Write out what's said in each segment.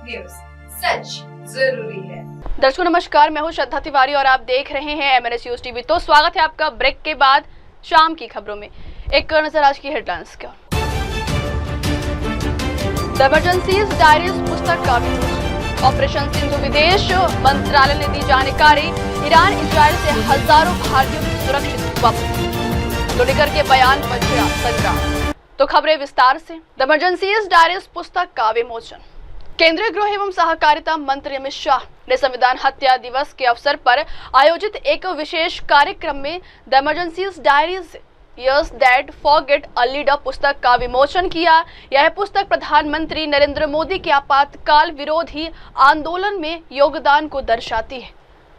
News, सच जरूरी है। दर्शकों नमस्कार, मैं हूं श्रद्धा तिवारी और आप देख रहे हैं एमएनएस न्यूज टीवी। तो स्वागत है आपका ब्रेक के बाद शाम की खबरों में। एक नजर आज की हेडलाइंस का। द इमरजेंसीज डायरीज पुस्तक का विमोचन। ऑपरेशन सिंधु विदेश मंत्रालय ने दी जानकारी। ईरान इजरायल से हजारों भारतीयों की सुरक्षित वापसी। डोडेकर के बयान पर छिड़ा संग्राम। तो खबरें विस्तार से। द इमरजेंसीज डायरीज पुस्तक का विमोचन। केंद्रीय गृह एवं सहकारिता मंत्री अमित शाह ने संविधान हत्या दिवस के अवसर पर आयोजित एक विशेष कार्यक्रम में the emergencies diaries Years That Forget a Leader पुस्तक का विमोचन किया। यह पुस्तक प्रधानमंत्री नरेंद्र मोदी के आपातकाल विरोधी आंदोलन में योगदान को दर्शाती है।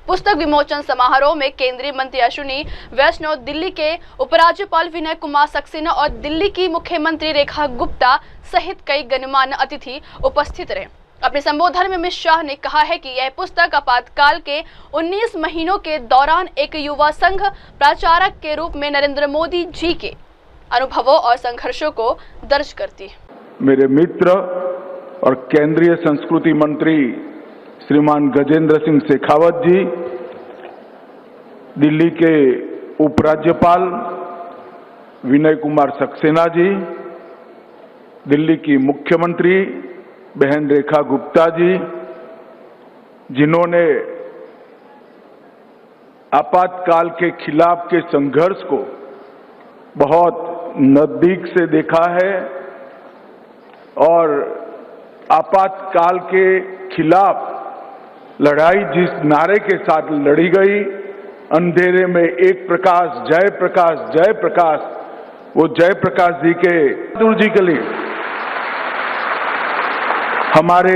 पुस्तक विमोचन समारोह में केंद्रीय मंत्री अश्विनी वैष्णव, दिल्ली के उपराज्यपाल विनय कुमार सक्सेना और दिल्ली की मुख्यमंत्री रेखा गुप्ता सहित कई गणमान्य अतिथि उपस्थित रहे। अपने संबोधन में अमित शाह ने कहा है कि यह पुस्तक आपातकाल के 19 महीनों के दौरान एक युवा संघ प्रचारक के रूप में नरेंद्र मोदी जी के अनुभवों और संघर्षों को दर्ज करती है। मेरे मित्र और केंद्रीय संस्कृति मंत्री श्रीमान गजेंद्र सिंह शेखावत जी, दिल्ली के उपराज्यपाल विनय कुमार सक्सेना जी, दिल्ली की मुख्यमंत्री बहन रेखा गुप्ता जी, जिन्होंने आपातकाल के खिलाफ के संघर्ष को बहुत नजदीक से देखा है और आपातकाल के खिलाफ लड़ाई जिस नारे के साथ लड़ी गई, अंधेरे में एक प्रकाश, जय प्रकाश, जय प्रकाश, वो जय प्रकाश जी के दूर जी के लिए हमारे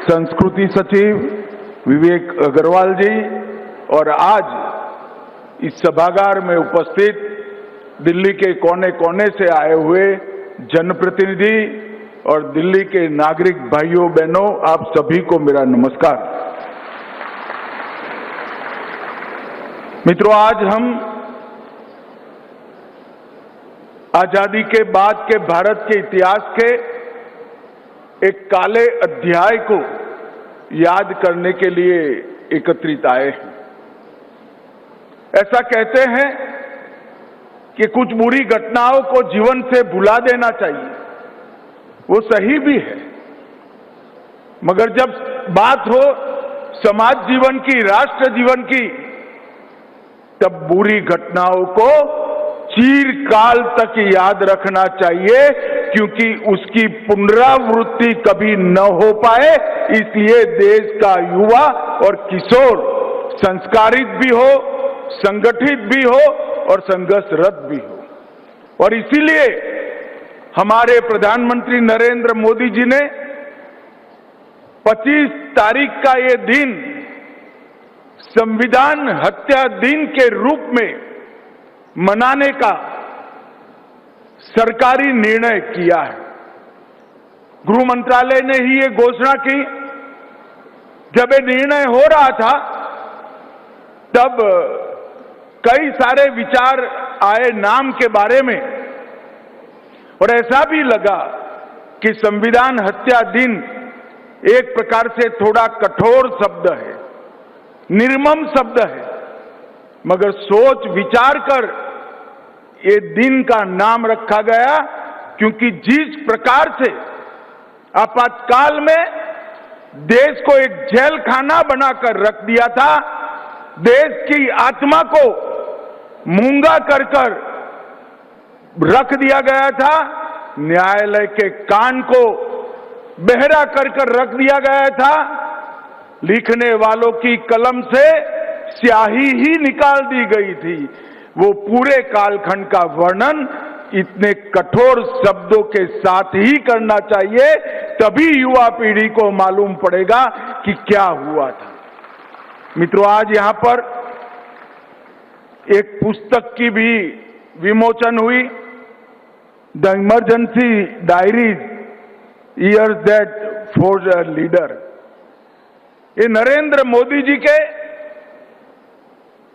संस्कृति सचिव विवेक अग्रवाल जी और आज इस सभागार में उपस्थित दिल्ली के कोने कोने से आए हुए जनप्रतिनिधि और दिल्ली के नागरिक भाइयों बहनों, आप सभी को मेरा नमस्कार। मित्रों, आज हम आजादी के बाद के भारत के इतिहास के एक काले अध्याय को याद करने के लिए एकत्रित आए हैं। ऐसा कहते हैं कि कुछ बुरी घटनाओं को जीवन से भुला देना चाहिए, वो सही भी है, मगर जब बात हो समाज जीवन की, राष्ट्र जीवन की, तब बुरी घटनाओं को चिरकाल तक याद रखना चाहिए, क्योंकि उसकी पुनरावृत्ति कभी न हो पाए। इसलिए देश का युवा और किशोर संस्कारित भी हो, संगठित भी हो और संघर्षरत भी हो। और इसीलिए हमारे प्रधानमंत्री नरेंद्र मोदी जी ने 25 तारीख का ये दिन संविधान हत्या दिन के रूप में मनाने का सरकारी निर्णय किया है। गृह मंत्रालय ने ही ये घोषणा की। जब ये निर्णय हो रहा था तब कई सारे विचार आए नाम के बारे में, और ऐसा भी लगा कि संविधान हत्या दिन एक प्रकार से थोड़ा कठोर शब्द है, निर्मम शब्द है, मगर सोच विचार कर ये दिन का नाम रखा गया, क्योंकि जिस प्रकार से आपातकाल में देश को एक जेल खाना बनाकर रख दिया था, देश की आत्मा को मूंगा कर रख दिया गया था, न्यायालय के कान को बहरा कर रख दिया गया था, लिखने वालों की कलम से स्याही ही निकाल दी गई थी, वो पूरे कालखंड का वर्णन इतने कठोर शब्दों के साथ ही करना चाहिए, तभी युवा पीढ़ी को मालूम पड़ेगा कि क्या हुआ था। मित्रों, आज यहां पर एक पुस्तक की भी विमोचन हुई, the emergency diaries years that for a leader. ये नरेंद्र मोदी जी के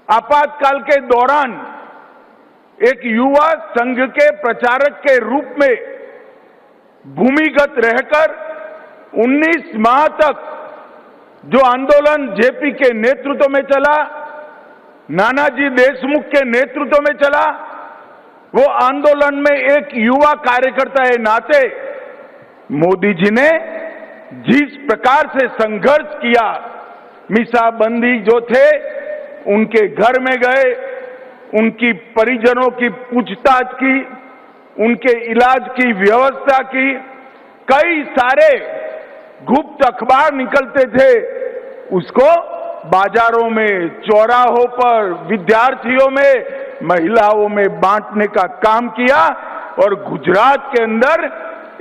आपातकाल के दौरान एक युवा संघ के प्रचारक के रूप में भूमिगत रहकर 19 माह तक जो आंदोलन जेपी के नेतृत्व में चला, नानाजी देशमुख के नेतृत्व में चला, वो आंदोलन में एक युवा कार्यकर्ता के नाते मोदी जी ने जिस प्रकार से संघर्ष किया, मीसाबंदी जो थे उनके घर में गए, उनकी परिजनों की पूछताछ की, उनके इलाज की व्यवस्था की, कई सारे गुप्त अखबार निकलते थे, उसको बाजारों में, चौराहों पर, विद्यार्थियों में, महिलाओं में बांटने का काम किया और गुजरात के अंदर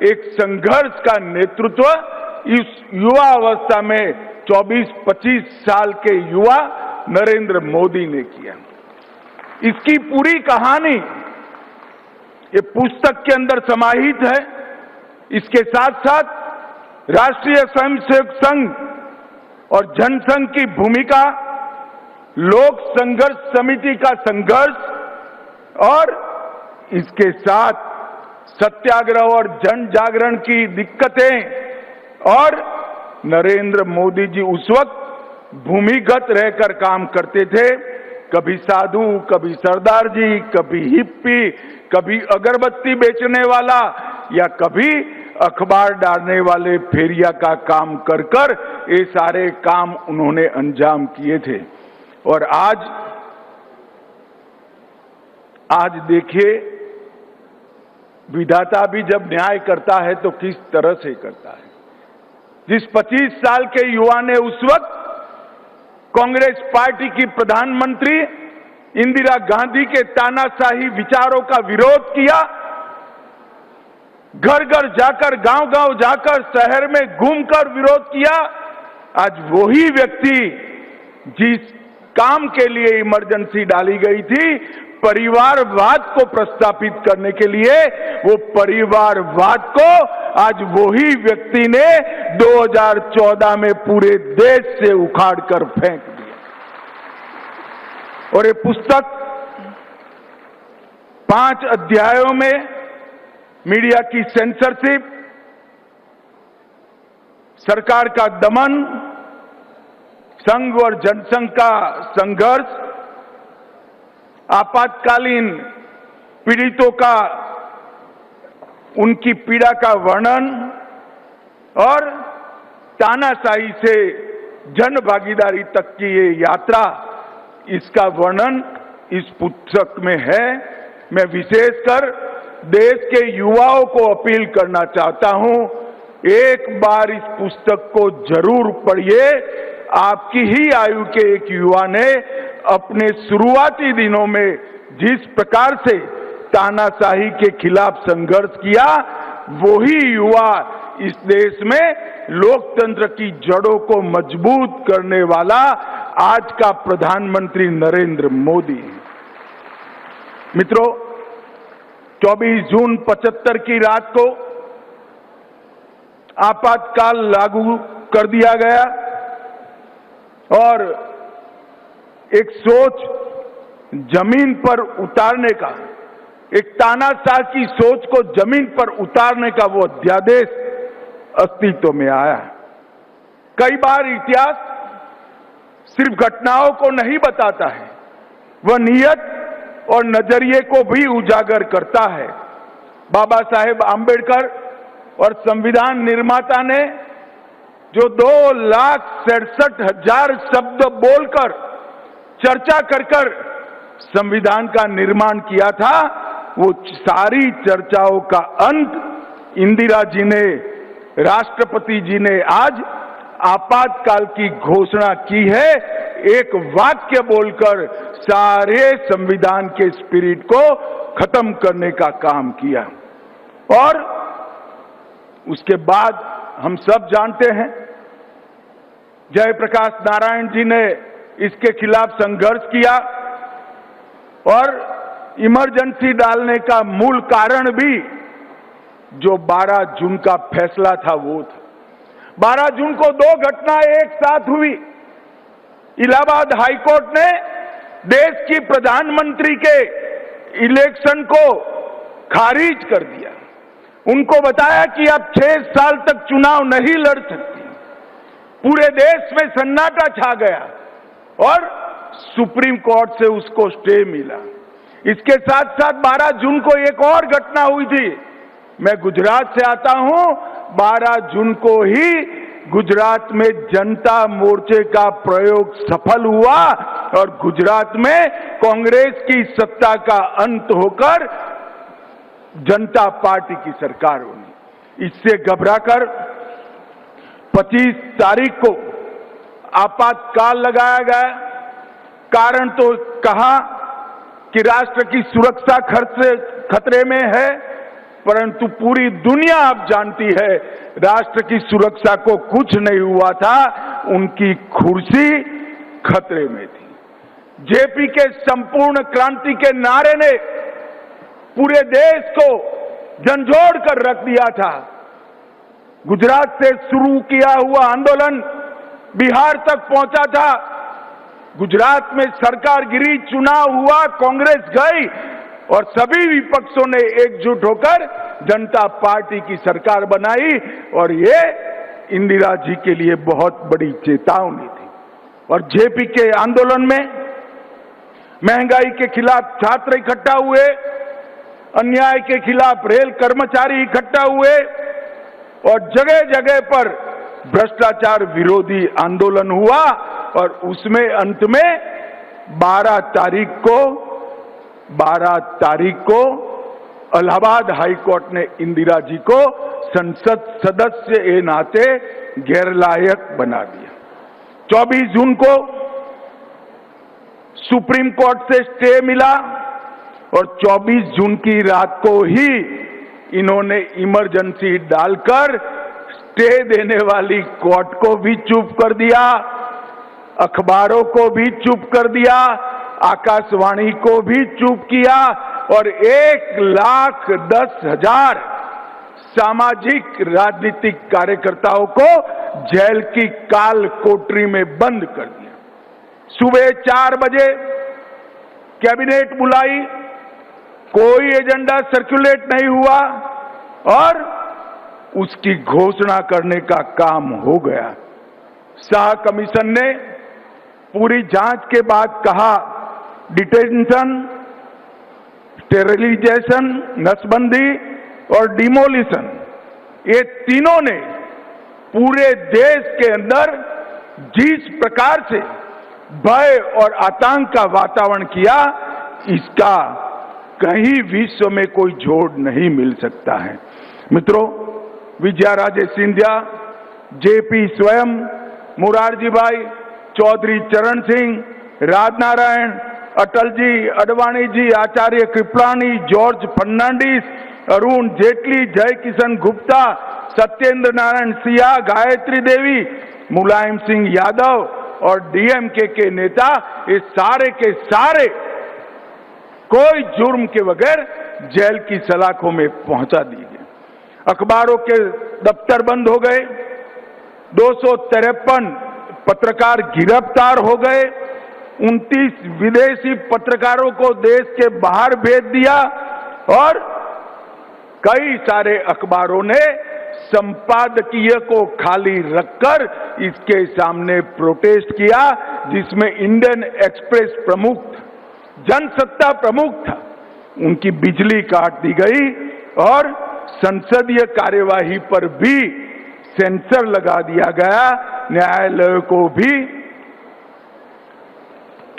एक संघर्ष का नेतृत्व इस युवा अवस्था में 24-25 साल के युवा नरेंद्र मोदी ने किया। इसकी पूरी कहानी ये पुस्तक के अंदर समाहित है। इसके साथ साथ राष्ट्रीय स्वयंसेवक संघ और जनसंघ की भूमिका, लोक संघर्ष समिति का संघर्ष और इसके साथ सत्याग्रह और जन जागरण की दिक्कतें और नरेंद्र मोदी जी उस वक्त भूमिगत रहकर काम करते थे, कभी साधु, कभी सरदार जी, कभी हिप्पी, कभी अगरबत्ती बेचने वाला या कभी अखबार डालने वाले फेरिया का काम कर कर ये सारे काम उन्होंने अंजाम किए थे। और आज देखिए, विधाता भी जब न्याय करता है तो किस तरह से करता है। जिस 25 साल के युवा ने उस वक्त कांग्रेस पार्टी की प्रधानमंत्री इंदिरा गांधी के तानाशाही विचारों का विरोध किया, घर घर जाकर, गांव गांव जाकर, शहर में घूमकर विरोध किया, आज वही व्यक्ति जिस काम के लिए इमरजेंसी डाली गई थी, परिवारवाद को प्रस्तापित करने के लिए, वो परिवारवाद को आज वही व्यक्ति ने 2014 में पूरे देश से उखाड़ कर फेंक दिया। और ये पुस्तक 5 अध्यायों में मीडिया की सेंसरशिप, सरकार का दमन, संघ और जनसंघ का संघर्ष, आपातकालीन पीड़ितों का, उनकी पीड़ा का वर्णन और तानाशाही से जन भागीदारी तक की ये यात्रा, इसका वर्णन इस पुस्तक में है। मैं विशेषकर देश के युवाओं को अपील करना चाहता हूं, एक बार इस पुस्तक को जरूर पढ़िए। आपकी ही आयु के एक युवा ने अपने शुरुआती दिनों में जिस प्रकार से तानाशाही के खिलाफ संघर्ष किया, वही युवा इस देश में लोकतंत्र की जड़ों को मजबूत करने वाला आज का प्रधानमंत्री नरेंद्र मोदी है। मित्रों, 24 जून 75 की रात को आपातकाल लागू कर दिया गया और एक सोच जमीन पर उतारने का, एक तानाशाह की सोच को जमीन पर उतारने का वो अध्यादेश अस्तित्व में आया। कई बार इतिहास सिर्फ घटनाओं को नहीं बताता है, वह नियत और नजरिए को भी उजागर करता है। बाबा साहेब आंबेडकर और संविधान निर्माता ने जो 2,67,000 शब्द बोलकर, चर्चा कर संविधान का निर्माण किया था, वो सारी चर्चाओं का अंत इंदिरा जी ने, राष्ट्रपति जी ने आज आपातकाल की घोषणा की है। एक वाक्य बोलकर सारे संविधान के स्पिरिट को खत्म करने का काम किया। और उसके बाद हम सब जानते हैं, जयप्रकाश नारायण जी ने इसके खिलाफ संघर्ष किया और इमरजेंसी डालने का मूल कारण भी जो 12 जून का फैसला था वो था। 12 जून को 2 घटनाएं एक साथ हुई। इलाहाबाद हाईकोर्ट ने देश की प्रधानमंत्री के इलेक्शन को खारिज कर दिया। उनको बताया कि अब 6 साल तक चुनाव नहीं लड़ सकती। पूरे देश में सन्नाटा छा गया और सुप्रीम कोर्ट से उसको स्टे मिला। इसके साथ साथ 12 जून को एक और घटना हुई थी। मैं गुजरात से आता हूं। 12 जून को ही गुजरात में जनता मोर्चे का प्रयोग सफल हुआ और गुजरात में कांग्रेस की सत्ता का अंत होकर जनता पार्टी की सरकार बनी। इससे घबराकर 25 तारीख को आपातकाल लगाया गया। कारण तो कहा कि राष्ट्र की सुरक्षा खतरे में है, परंतु पूरी दुनिया अब जानती है राष्ट्र की सुरक्षा को कुछ नहीं हुआ था, उनकी कुर्सी खतरे में थी। जेपी के संपूर्ण क्रांति के नारे ने पूरे देश को झंझोड़ कर रख दिया था। गुजरात से शुरू किया हुआ आंदोलन बिहार तक पहुंचा था। गुजरात में सरकार गिरी, चुनाव हुआ, कांग्रेस गई और सभी विपक्षों ने एकजुट होकर जनता पार्टी की सरकार बनाई और ये इंदिरा जी के लिए बहुत बड़ी चेतावनी थी। और जेपी के आंदोलन में महंगाई के खिलाफ छात्र इकट्ठा हुए, अन्याय के खिलाफ रेल कर्मचारी इकट्ठा हुए और जगह जगह पर भ्रष्टाचार विरोधी आंदोलन हुआ और उसमें अंत में 12 तारीख को इलाहाबाद हाई कोर्ट ने इंदिरा जी को संसद सदस्य के नाते गैरलायक बना दिया। 24 जून को सुप्रीम कोर्ट से स्टे मिला और 24 जून की रात को ही इन्होंने इमरजेंसी डालकर स्टे देने वाली कोर्ट को भी चुप कर दिया, अखबारों को भी चुप कर दिया, आकाशवाणी को भी चुप किया और 1,10,000 सामाजिक राजनीतिक कार्यकर्ताओं को जेल की काल कोठरी में बंद कर दिया। सुबह 4 बजे कैबिनेट बुलाई, कोई एजेंडा सर्कुलेट नहीं हुआ और उसकी घोषणा करने का काम हो गया। शाह कमीशन ने पूरी जांच के बाद कहा डिटेंशन, स्टेरिलाइजेशन, नसबंदी और डिमोलिशन, ये तीनों ने पूरे देश के अंदर जिस प्रकार से भय और आतंक का वातावरण किया, इसका कहीं विश्व में कोई जोड़ नहीं मिल सकता है। मित्रों, विजयाराजे सिंधिया, जेपी स्वयं, मुरारजी भाई, चौधरी चरण सिंह, राजनारायण, अटल जी, अडवाणी जी, आचार्य कृपलानी, जॉर्ज फर्नांडिस, अरुण जेटली, जय किशन गुप्ता, सत्येंद्र नारायण सिंह, गायत्री देवी, मुलायम सिंह यादव और डीएमके के नेता, ये सारे के सारे कोई जुर्म के बगैर जेल की सलाखों में पहुंचा दिए गए। अखबारों के दफ्तर बंद हो गए, 253 पत्रकार गिरफ्तार हो गए, 29 विदेशी पत्रकारों को देश के बाहर भेज दिया और कई सारे अखबारों ने संपादकीय को खाली रखकर इसके सामने प्रोटेस्ट किया, जिसमें इंडियन एक्सप्रेस प्रमुख, जनसत्ता प्रमुख था, उनकी बिजली काट दी गई और संसदीय कार्यवाही पर भी सेंसर लगा दिया गया। न्यायालय को भी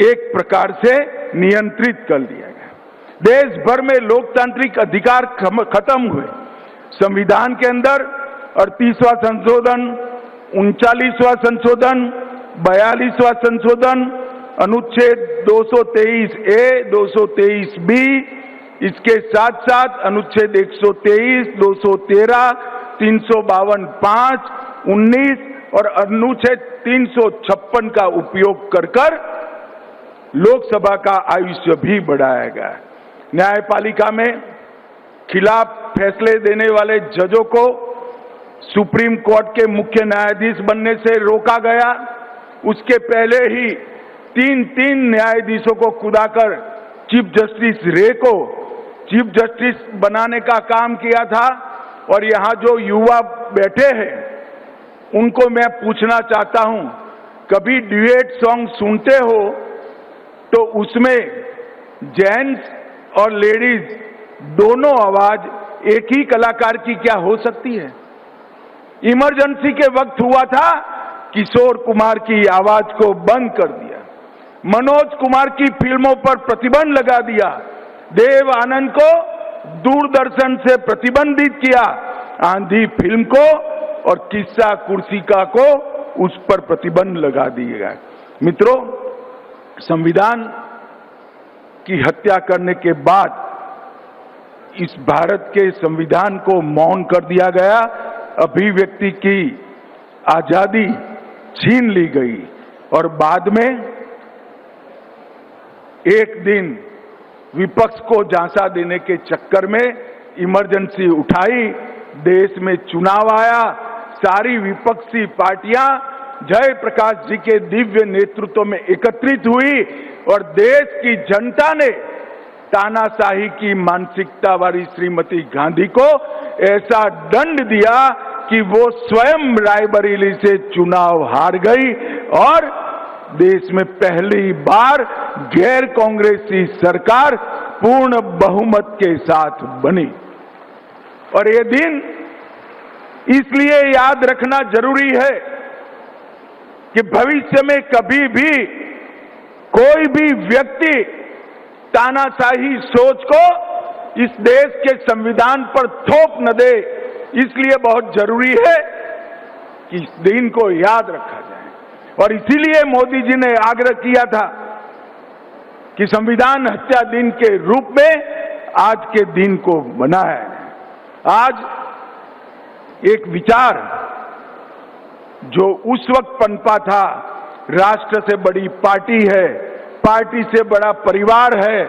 एक प्रकार से नियंत्रित कर दिया गया। देश भर में लोकतांत्रिक अधिकार खत्म हुए। संविधान के अंदर 38वां संशोधन, 39वां संशोधन, 42वां संशोधन, अनुच्छेद 223A, 223B, इसके साथ साथ अनुच्छेद 123, 213, 352(5), 19 और अनुच्छेद 356 का उपयोग कर लोकसभा का आयुष्य भी बढ़ाया गया। न्यायपालिका में खिलाफ फैसले देने वाले जजों को सुप्रीम कोर्ट के मुख्य न्यायाधीश बनने से रोका गया। उसके पहले ही 3 न्यायाधीशों को खुदाकर चीफ जस्टिस रे को चीफ जस्टिस बनाने का काम किया था और यहाँ जो युवा बैठे हैं उनको मैं पूछना चाहता हूं, कभी ड्यूएट सॉन्ग सुनते हो तो उसमें जेंट्स और लेडीज दोनों आवाज एक ही कलाकार की क्या हो सकती है? इमरजेंसी के वक्त हुआ था, किशोर कुमार की आवाज को बंद कर दिया, मनोज कुमार की फिल्मों पर प्रतिबंध लगा दिया, देव आनंद को दूरदर्शन से प्रतिबंधित किया, आंधी फिल्म को और किस्सा कुर्सिका को उस पर प्रतिबंध लगा दिया। मित्रों, संविधान की हत्या करने के बाद इस भारत के संविधान को मौन कर दिया गया, अभिव्यक्ति की आजादी छीन ली गई और बाद में एक दिन विपक्ष को झांसा देने के चक्कर में इमरजेंसी उठाई, देश में चुनाव आया, सारी विपक्षी पार्टियां जयप्रकाश जी के दिव्य नेतृत्व में एकत्रित हुई और देश की जनता ने तानाशाही की मानसिकता वाली श्रीमती गांधी को ऐसा दंड दिया कि वो स्वयं रायबरेली से चुनाव हार गई और देश में पहली बार गैर कांग्रेसी सरकार पूर्ण बहुमत के साथ बनी। और ये दिन इसलिए याद रखना जरूरी है कि भविष्य में कभी भी कोई भी व्यक्ति तानाशाही सोच को इस देश के संविधान पर थोप न दे, इसलिए बहुत जरूरी है कि इस दिन को याद रखा जाए। और इसीलिए मोदी जी ने आग्रह किया था कि संविधान हत्या दिन के रूप में आज के दिन को मनाया है। आज एक विचार जो उस वक्त पनपा था, राष्ट्र से बड़ी पार्टी है, पार्टी से बड़ा परिवार है,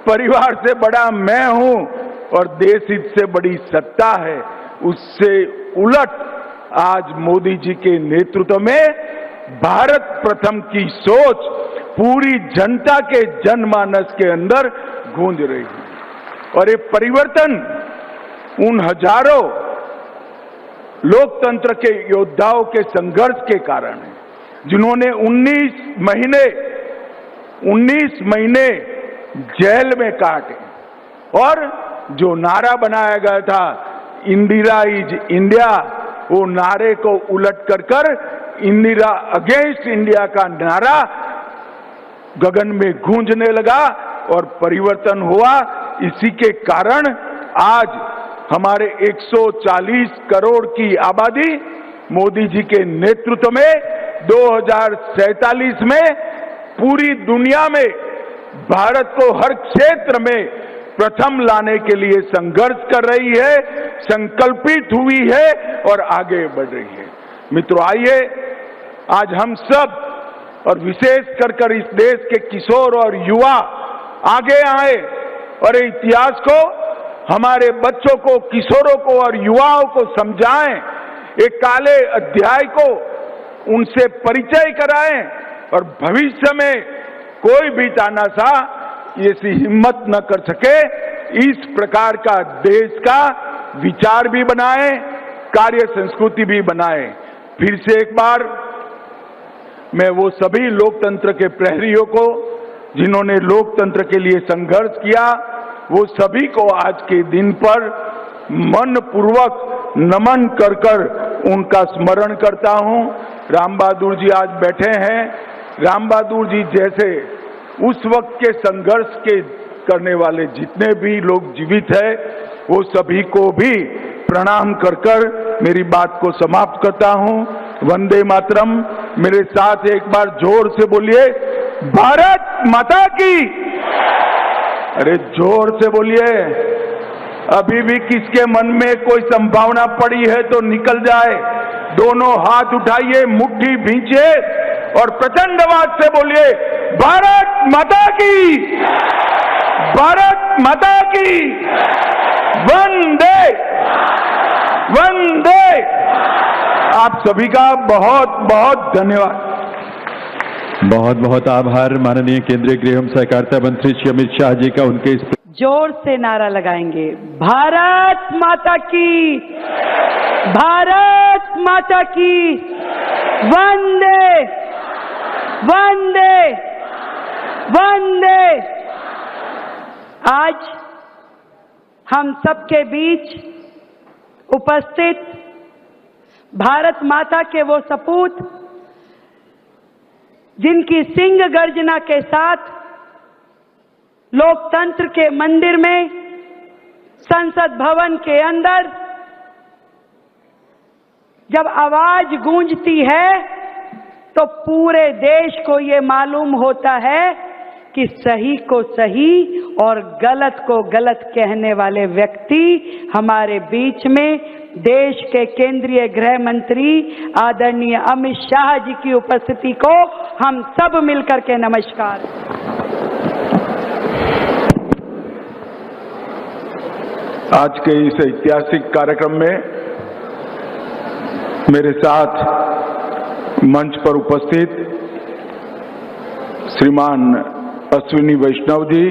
परिवार से बड़ा मैं हूं और देश हित से बड़ी सत्ता है, उससे उलट आज मोदी जी के नेतृत्व में भारत प्रथम की सोच पूरी जनता के जनमानस के अंदर गूंज रही है। और ये परिवर्तन उन हजारों लोकतंत्र के योद्धाओं के संघर्ष के कारण है, जिन्होंने 19 महीने जेल में काटे और जो नारा बनाया गया था इंदिरा इज इंडिया, वो नारे को उलट कर इंदिरा अगेंस्ट इंडिया का नारा गगन में गूंजने लगा और परिवर्तन हुआ। इसी के कारण आज हमारे 140 करोड़ की आबादी मोदी जी के नेतृत्व में 2047 में पूरी दुनिया में भारत को हर क्षेत्र में प्रथम लाने के लिए संघर्ष कर रही है, संकल्पित हुई है और आगे बढ़ रही है। मित्रों, आइए आज हम सब और विशेष कर इस देश के किशोर और युवा आगे आए और इतिहास को, हमारे बच्चों को, किशोरों को और युवाओं को समझाएं, एक काले अध्याय को उनसे परिचय कराएं और भविष्य में कोई भी तानाशाह ऐसी हिम्मत न कर सके, इस प्रकार का देश का विचार भी बनाए, कार्य संस्कृति भी बनाए। फिर से एक बार मैं वो सभी लोकतंत्र के प्रहरियों को जिन्होंने लोकतंत्र के लिए संघर्ष किया, वो सभी को आज के दिन पर मन पूर्वक नमन कर उनका स्मरण करता हूं। राम बहादुर जी आज बैठे हैं, राम बहादुर जी जैसे उस वक्त के संघर्ष के करने वाले जितने भी लोग जीवित हैं, वो सभी को भी प्रणाम कर मेरी बात को समाप्त करता हूं। वंदे मातरम। मेरे साथ एक बार जोर से बोलिए, भारत माता की। अरे जोर से बोलिए। अभी भी किसके मन में कोई संभावना पड़ी है तो निकल जाए। दोनों हाथ उठाइए, मुट्ठी भींचिए और प्रचंड आवाज से बोलिए, भारत माता की, भारत माता की। वंदे वंदे। आप सभी का बहुत बहुत धन्यवाद। बहुत बहुत आभार माननीय केंद्रीय गृह एवं सहकारिता मंत्री श्री अमित शाह जी का उनके इस जोर से नारा लगाएंगे, भारत माता की, भारत माता की, वंदे वंदे वंदे। आज हम सबके बीच उपस्थित भारत माता के वो सपूत जिनकी सिंह गर्जना के साथ लोकतंत्र के मंदिर में, संसद भवन के अंदर जब आवाज गूंजती है तो पूरे देश को ये मालूम होता है कि सही को सही और गलत को गलत कहने वाले व्यक्ति हमारे बीच में देश के केंद्रीय गृह मंत्री आदरणीय अमित शाह जी की उपस्थिति को हम सब मिलकर के नमस्कार। आज के इस ऐतिहासिक कार्यक्रम में मेरे साथ मंच पर उपस्थित श्रीमान अश्विनी वैष्णव जी,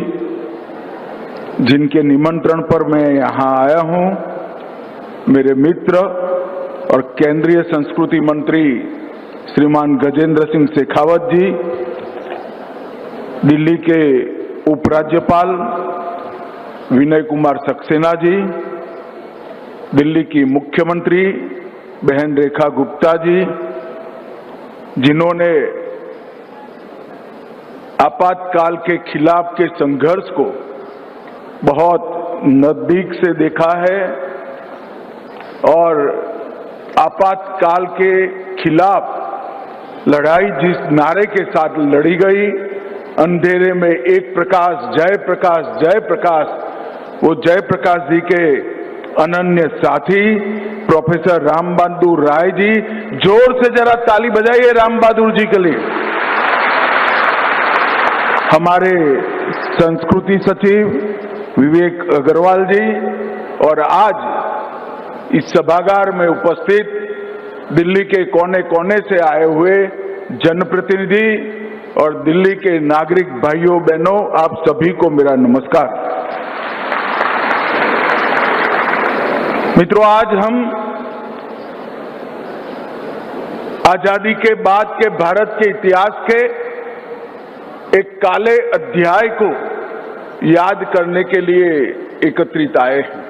जिनके निमंत्रण पर मैं यहाँ आया हूँ, मेरे मित्र और केंद्रीय संस्कृति मंत्री श्रीमान गजेंद्र सिंह शेखावत जी, दिल्ली के उपराज्यपाल विनय कुमार सक्सेना जी, दिल्ली की मुख्यमंत्री बहन रेखा गुप्ता जी, जिन्होंने आपातकाल के खिलाफ के संघर्ष को बहुत नजदीक से देखा है और आपातकाल के खिलाफ लड़ाई जिस नारे के साथ लड़ी गई, अंधेरे में एक प्रकाश, जय प्रकाश, जय प्रकाश, वो जयप्रकाश जी के अनन्य साथी प्रोफेसर राम बहादुर राय जी, जोर से जरा ताली बजाइए राम बहादुर जी के लिए। हमारे संस्कृति सचिव विवेक अग्रवाल जी और आज इस सभागार में उपस्थित दिल्ली के कोने कोने से आए हुए जनप्रतिनिधि और दिल्ली के नागरिक भाइयों बहनों, आप सभी को मेरा नमस्कार। मित्रों, आज हम आजादी के बाद के भारत के इतिहास के एक काले अध्याय को याद करने के लिए एकत्रित आए हैं।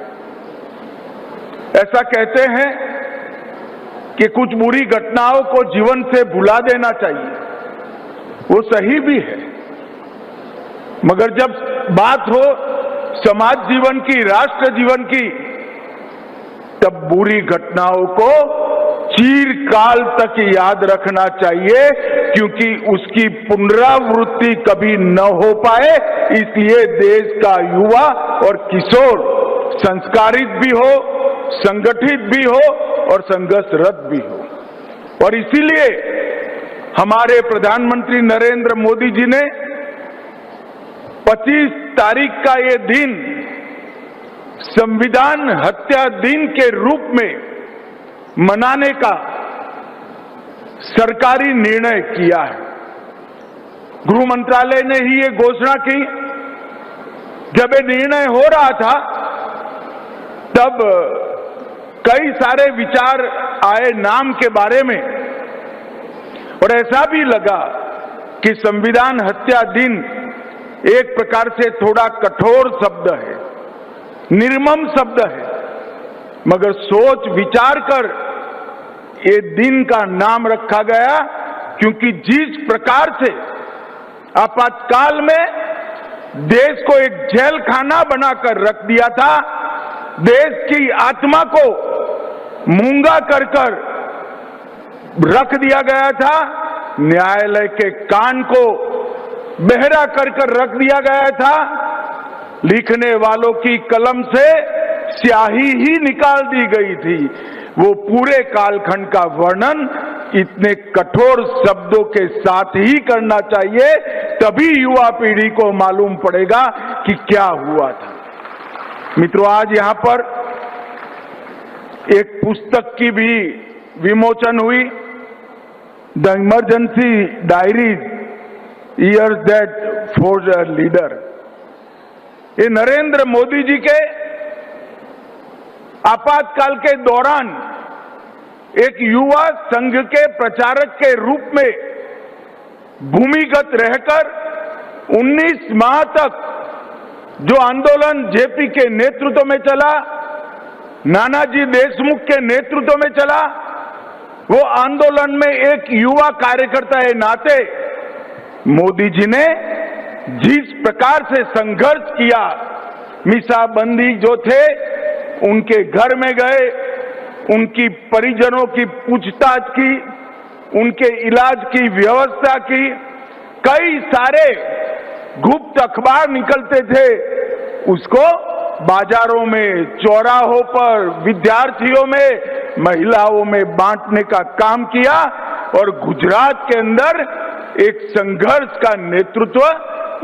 ऐसा कहते हैं कि कुछ बुरी घटनाओं को जीवन से भुला देना चाहिए, वो सही भी है, मगर जब बात हो समाज जीवन की, राष्ट्र जीवन की, तब बुरी घटनाओं को चिरकाल तक याद रखना चाहिए, क्योंकि उसकी पुनरावृत्ति कभी न हो पाए। इसलिए देश का युवा और किशोर संस्कारित भी हो, संगठित भी हो और संघर्षरत भी हो। और इसीलिए हमारे प्रधानमंत्री नरेंद्र मोदी जी ने 25 तारीख का ये दिन संविधान हत्या दिन के रूप में मनाने का सरकारी निर्णय किया है। गृह मंत्रालय ने ही ये घोषणा की। जब ये निर्णय हो रहा था तब कई सारे विचार आए नाम के बारे में, और ऐसा भी लगा कि संविधान हत्या दिन एक प्रकार से थोड़ा कठोर शब्द है, निर्मम शब्द है, मगर सोच विचार कर ये दिन का नाम रखा गया, क्योंकि जिस प्रकार से आपातकाल में देश को एक जेल खाना बनाकर रख दिया था, देश की आत्मा को मूंगा कर रख दिया गया था, न्यायालय के कान को बहरा कर रख दिया गया था, लिखने वालों की कलम से स्याही ही निकाल दी गई थी। वो पूरे कालखंड का वर्णन इतने कठोर शब्दों के साथ ही करना चाहिए, तभी युवा पीढ़ी को मालूम पड़ेगा कि क्या हुआ था। मित्रों, आज यहां पर एक पुस्तक की भी विमोचन हुई, the emergency diaries years that forge a leader. ये नरेंद्र मोदी जी के आपातकाल के दौरान एक युवा संघ के प्रचारक के रूप में भूमिगत रहकर 19 माह तक जो आंदोलन जेपी के नेतृत्व में चला, नानाजी देशमुख के नेतृत्व में चला, वो आंदोलन में एक युवा कार्यकर्ता के नाते मोदी जी ने जिस प्रकार से संघर्ष किया, मीसाबंदी जो थे उनके घर में गए, उनकी परिजनों की पूछताछ की, उनके इलाज की व्यवस्था की, कई सारे गुप्त अखबार निकलते थे उसको बाजारों में, चौराहों पर, विद्यार्थियों में, महिलाओं में बांटने का काम किया और गुजरात के अंदर एक संघर्ष का नेतृत्व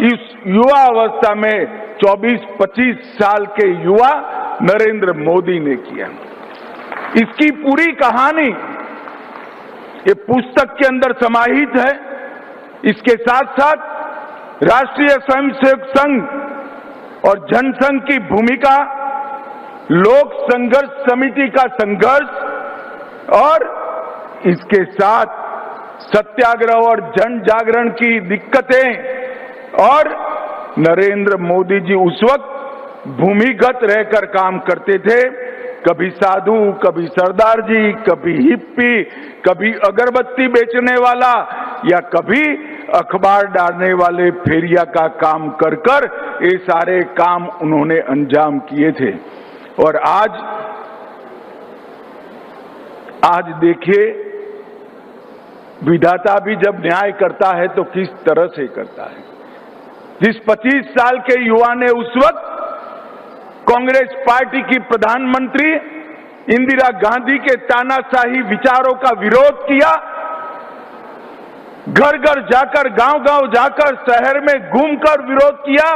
इस युवा अवस्था में 24-25 साल के युवा नरेंद्र मोदी ने किया। इसकी पूरी कहानी ये पुस्तक के अंदर समाहित है। इसके साथ साथ राष्ट्रीय स्वयंसेवक संघ और जनसंघ की भूमिका, लोक संघर्ष समिति का संघर्ष और इसके साथ सत्याग्रह और जन जागरण की दिक्कतें और नरेंद्र मोदी जी उस वक्त भूमिगत रहकर काम करते थे, कभी साधु, कभी सरदार जी, कभी हिप्पी, कभी अगरबत्ती बेचने वाला या कभी अखबार डालने वाले फेरिया का काम कर कर ये सारे काम उन्होंने अंजाम किए थे। और आज देखिए विधाता भी जब न्याय करता है तो किस तरह से करता है। जिस 25 साल के युवा ने उस वक्त कांग्रेस पार्टी की प्रधानमंत्री इंदिरा गांधी के तानाशाही विचारों का विरोध किया, घर घर जाकर, गांव गांव जाकर, शहर में घूमकर विरोध किया,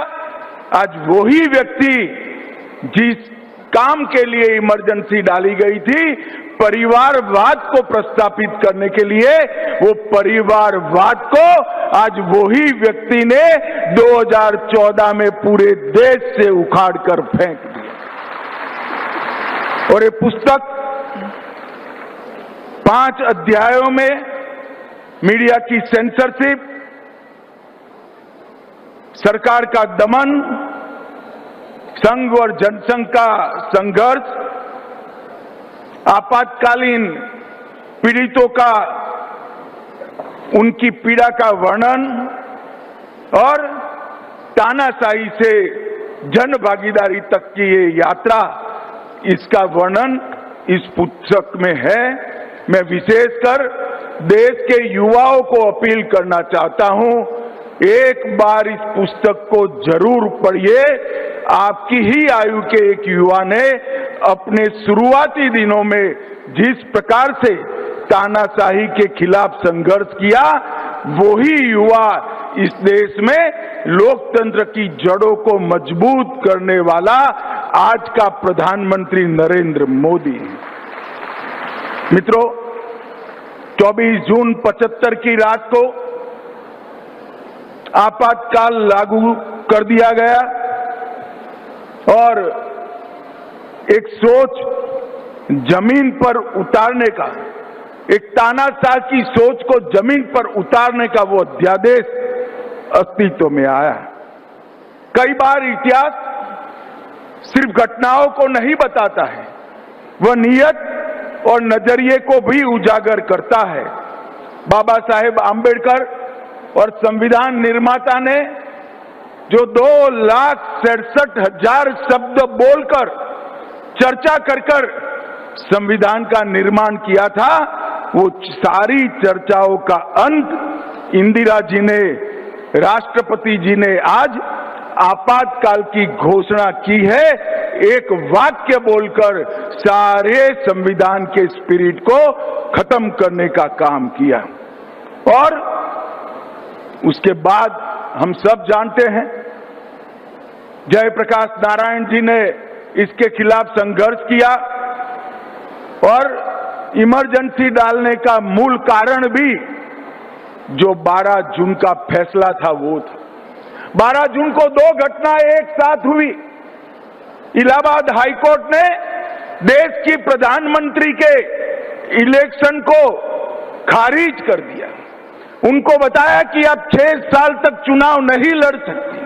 आज वही व्यक्ति जिस काम के लिए इमरजेंसी डाली गई थी, परिवारवाद को प्रस्तापित करने के लिए, वो परिवारवाद को आज वही व्यक्ति ने 2014 में पूरे देश से उखाड़ कर फेंक दिया। और ये पुस्तक 5 अध्यायों में मीडिया की सेंसरशिप, सरकार का दमन, संघ और जनसंघ का संघर्ष, आपातकालीन पीड़ितों का, उनकी पीड़ा का वर्णन और तानाशाही से जन भागीदारी तक की ये यात्रा, इसका वर्णन इस पुस्तक में है। मैं विशेषकर देश के युवाओं को अपील करना चाहता हूं, एक बार इस पुस्तक को जरूर पढ़िए। आपकी ही आयु के एक युवा ने अपने शुरुआती दिनों में जिस प्रकार से तानाशाही के खिलाफ संघर्ष किया, वही युवा इस देश में लोकतंत्र की जड़ों को मजबूत करने वाला आज का प्रधानमंत्री नरेंद्र मोदी है। मित्रों, 24 जून 75 की रात को आपातकाल लागू कर दिया गया और एक सोच जमीन पर उतारने का, एक तानाशाह की सोच को जमीन पर उतारने का वो अध्यादेश अस्तित्व में आया। कई बार इतिहास सिर्फ घटनाओं को नहीं बताता है, वह नियत और नजरिए को भी उजागर करता है। बाबा साहेब आंबेडकर और संविधान निर्माता ने जो 2,67,000 शब्द बोलकर, चर्चा कर संविधान का निर्माण किया था, वो सारी चर्चाओं का अंत इंदिरा जी ने, राष्ट्रपति जी ने आज आपातकाल की घोषणा की है। एक वाक्य बोलकर सारे संविधान के स्पिरिट को खत्म करने का काम किया। और उसके बाद हम सब जानते हैं, जयप्रकाश नारायण जी ने इसके खिलाफ संघर्ष किया और इमरजेंसी डालने का मूल कारण भी जो 12 जून का फैसला था वो था। 12 जून को 2 घटनाएं एक साथ हुई। इलाहाबाद हाईकोर्ट ने देश की प्रधानमंत्री के इलेक्शन को खारिज कर दिया। उनको बताया कि अब 6 साल तक चुनाव नहीं लड़ सकती।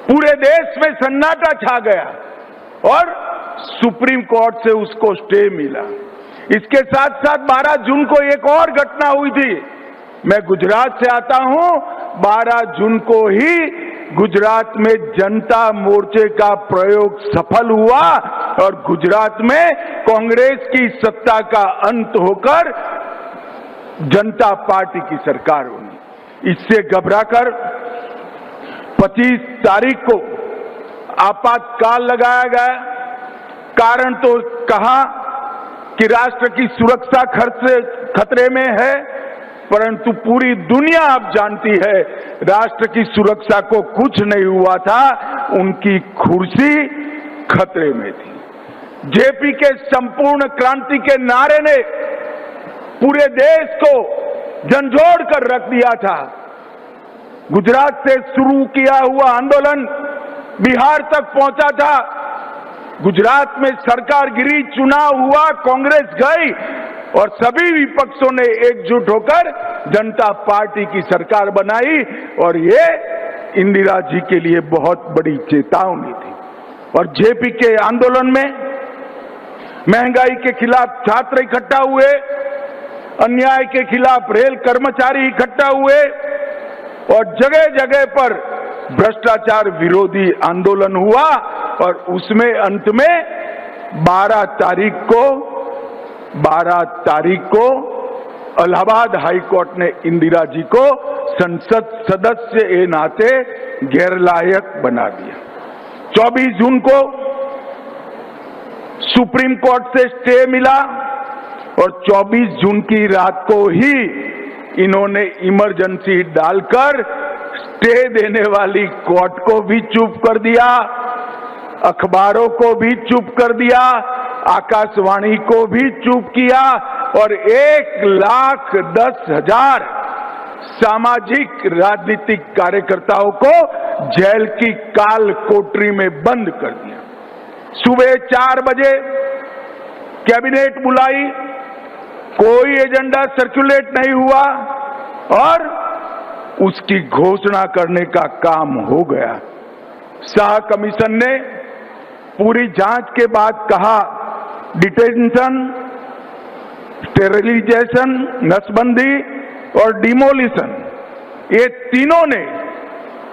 पूरे देश में सन्नाटा छा गया और सुप्रीम कोर्ट से उसको स्टे मिला। इसके साथ साथ 12 जून को एक और घटना हुई थी। मैं गुजरात से आता हूं। 12 जून को ही गुजरात में जनता मोर्चे का प्रयोग सफल हुआ और गुजरात में कांग्रेस की सत्ता का अंत होकर जनता पार्टी की सरकार बनी। इससे घबराकर 25 तारीख को आपातकाल लगाया गया। कारण तो कहा कि राष्ट्र की सुरक्षा खतरे में है, परंतु पूरी दुनिया अब जानती है राष्ट्र की सुरक्षा को कुछ नहीं हुआ था, उनकी कुर्सी खतरे में थी। जेपी के संपूर्ण क्रांति के नारे ने पूरे देश को झंझोड़ कर रख दिया था। गुजरात से शुरू किया हुआ आंदोलन बिहार तक पहुंचा था। गुजरात में सरकार गिरी, चुनाव हुआ, कांग्रेस गई और सभी विपक्षों ने एकजुट होकर जनता पार्टी की सरकार बनाई और ये इंदिरा जी के लिए बहुत बड़ी चेतावनी थी। और जेपी के आंदोलन में महंगाई के खिलाफ छात्र इकट्ठा हुए, अन्याय के खिलाफ रेल कर्मचारी इकट्ठा हुए और जगह जगह पर भ्रष्टाचार विरोधी आंदोलन हुआ और उसमें अंत में 12 तारीख को इलाहाबाद हाईकोर्ट ने इंदिरा जी को संसद सदस्य के नाते गैरलायक बना दिया। 24 जून को सुप्रीम कोर्ट से स्टे मिला और 24 जून की रात को ही इन्होंने इमरजेंसी डालकर स्टे देने वाली कोर्ट को भी चुप कर दिया, अखबारों को भी चुप कर दिया, आकाशवाणी को भी चुप किया और 1,10,000 सामाजिक राजनीतिक कार्यकर्ताओं को जेल की काल कोठरी में बंद कर दिया। सुबह 4 बजे कैबिनेट बुलाई, कोई एजेंडा सर्कुलेट नहीं हुआ और उसकी घोषणा करने का काम हो गया। शाह कमीशन ने पूरी जांच के बाद कहा डिटेंशन, स्टेरिलाइजेशन, नसबंदी और डिमोलिशन, ये तीनों ने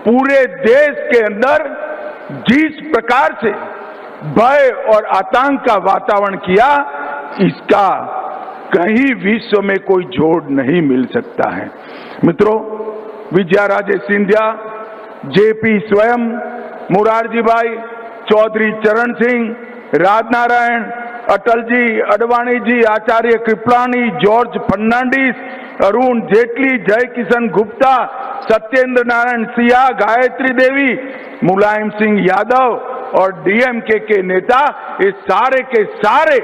पूरे देश के अंदर जिस प्रकार से भय और आतंक का वातावरण किया, इसका कहीं विश्व में कोई जोड़ नहीं मिल सकता है। मित्रों, विजया राजे सिंधिया, जेपी स्वयं, मुरारजी भाई, चौधरी चरण सिंह, राजनारायण, अटल जी, अडवाणी जी, आचार्य कृपलानी, जॉर्ज फर्नांडिस, अरुण जेटली, जय किशन गुप्ता, सत्येंद्र नारायण सिंह, गायत्री देवी, मुलायम सिंह यादव और डीएमके के नेता, ये सारे के सारे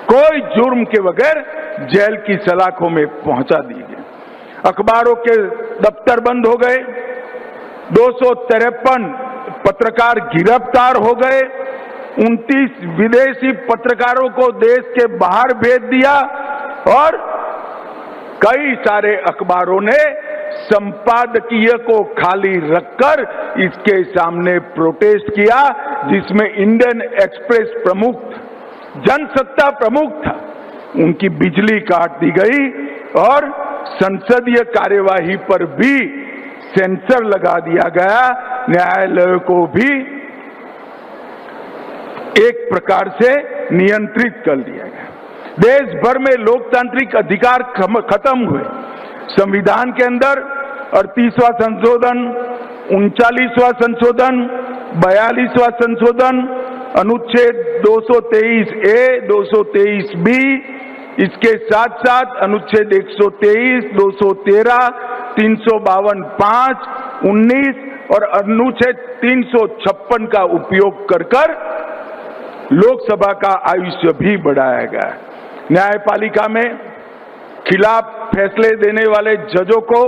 कोई जुर्म के बगैर जेल की सलाखों में पहुंचा दिए गए। अखबारों के दफ्तर बंद हो गए, 253 पत्रकार गिरफ्तार हो गए, 29 विदेशी पत्रकारों को देश के बाहर भेज दिया और कई सारे अखबारों ने संपादकीय को खाली रखकर इसके सामने प्रोटेस्ट किया, जिसमें इंडियन एक्सप्रेस प्रमुख, जनसत्ता प्रमुख था, उनकी बिजली काट दी गई और संसदीय कार्यवाही पर भी सेंसर लगा दिया गया। न्यायालय को भी एक प्रकार से नियंत्रित कर दिया गया। देश भर में लोकतांत्रिक अधिकार खत्म हुए। संविधान के अंदर 38वां संशोधन, 39वां संशोधन, 42वां संशोधन, अनुच्छेद 223A, 223B, इसके साथ साथ अनुच्छेद 123, 213, 352(5), 19 और अनुच्छेद 356 का उपयोग कर लोकसभा का आयुष्य भी बढ़ाया गया। न्यायपालिका में खिलाफ फैसले देने वाले जजों को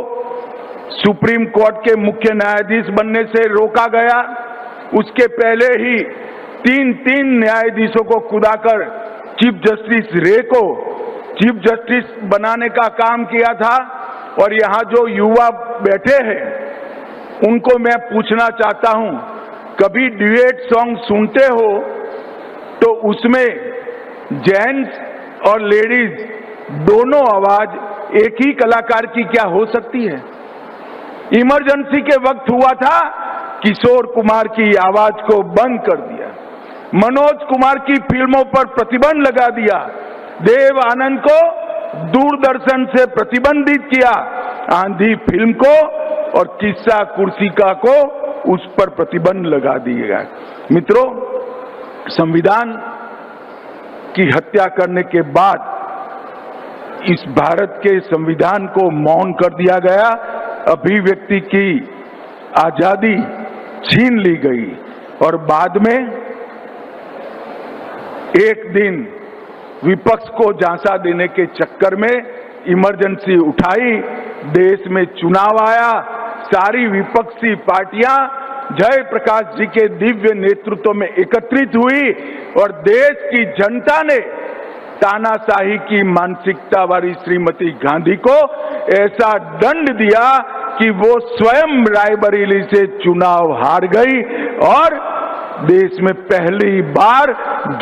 सुप्रीम कोर्ट के मुख्य न्यायाधीश बनने से रोका गया। उसके पहले ही तीन न्यायाधीशों को कुदाकर चीफ जस्टिस रे को चीफ जस्टिस बनाने का काम किया था। और यहाँ जो युवा बैठे हैं उनको मैं पूछना चाहता हूँ, कभी ड्यूएट सॉन्ग सुनते हो तो उसमें जेंट्स और लेडीज दोनों आवाज एक ही कलाकार की क्या हो सकती है? इमरजेंसी के वक्त हुआ था, किशोर कुमार की आवाज को बंद कर दिया, मनोज कुमार की फिल्मों पर प्रतिबंध लगा दिया, देव आनंद को दूरदर्शन से प्रतिबंधित किया, आंधी फिल्म को और किस्सा कुर्सिका को उस पर प्रतिबंध लगा दिया। मित्रों, संविधान की हत्या करने के बाद इस भारत के संविधान को मौन कर दिया गया, अभिव्यक्ति की आजादी छीन ली गई और बाद में एक दिन विपक्ष को झांसा देने के चक्कर में इमरजेंसी उठाई, देश में चुनाव आया, सारी विपक्षी पार्टियां जयप्रकाश जी के दिव्य नेतृत्व में एकत्रित हुई और देश की जनता ने तानाशाही की मानसिकता वाली श्रीमती गांधी को ऐसा दंड दिया कि वो स्वयं रायबरेली से चुनाव हार गई और देश में पहली बार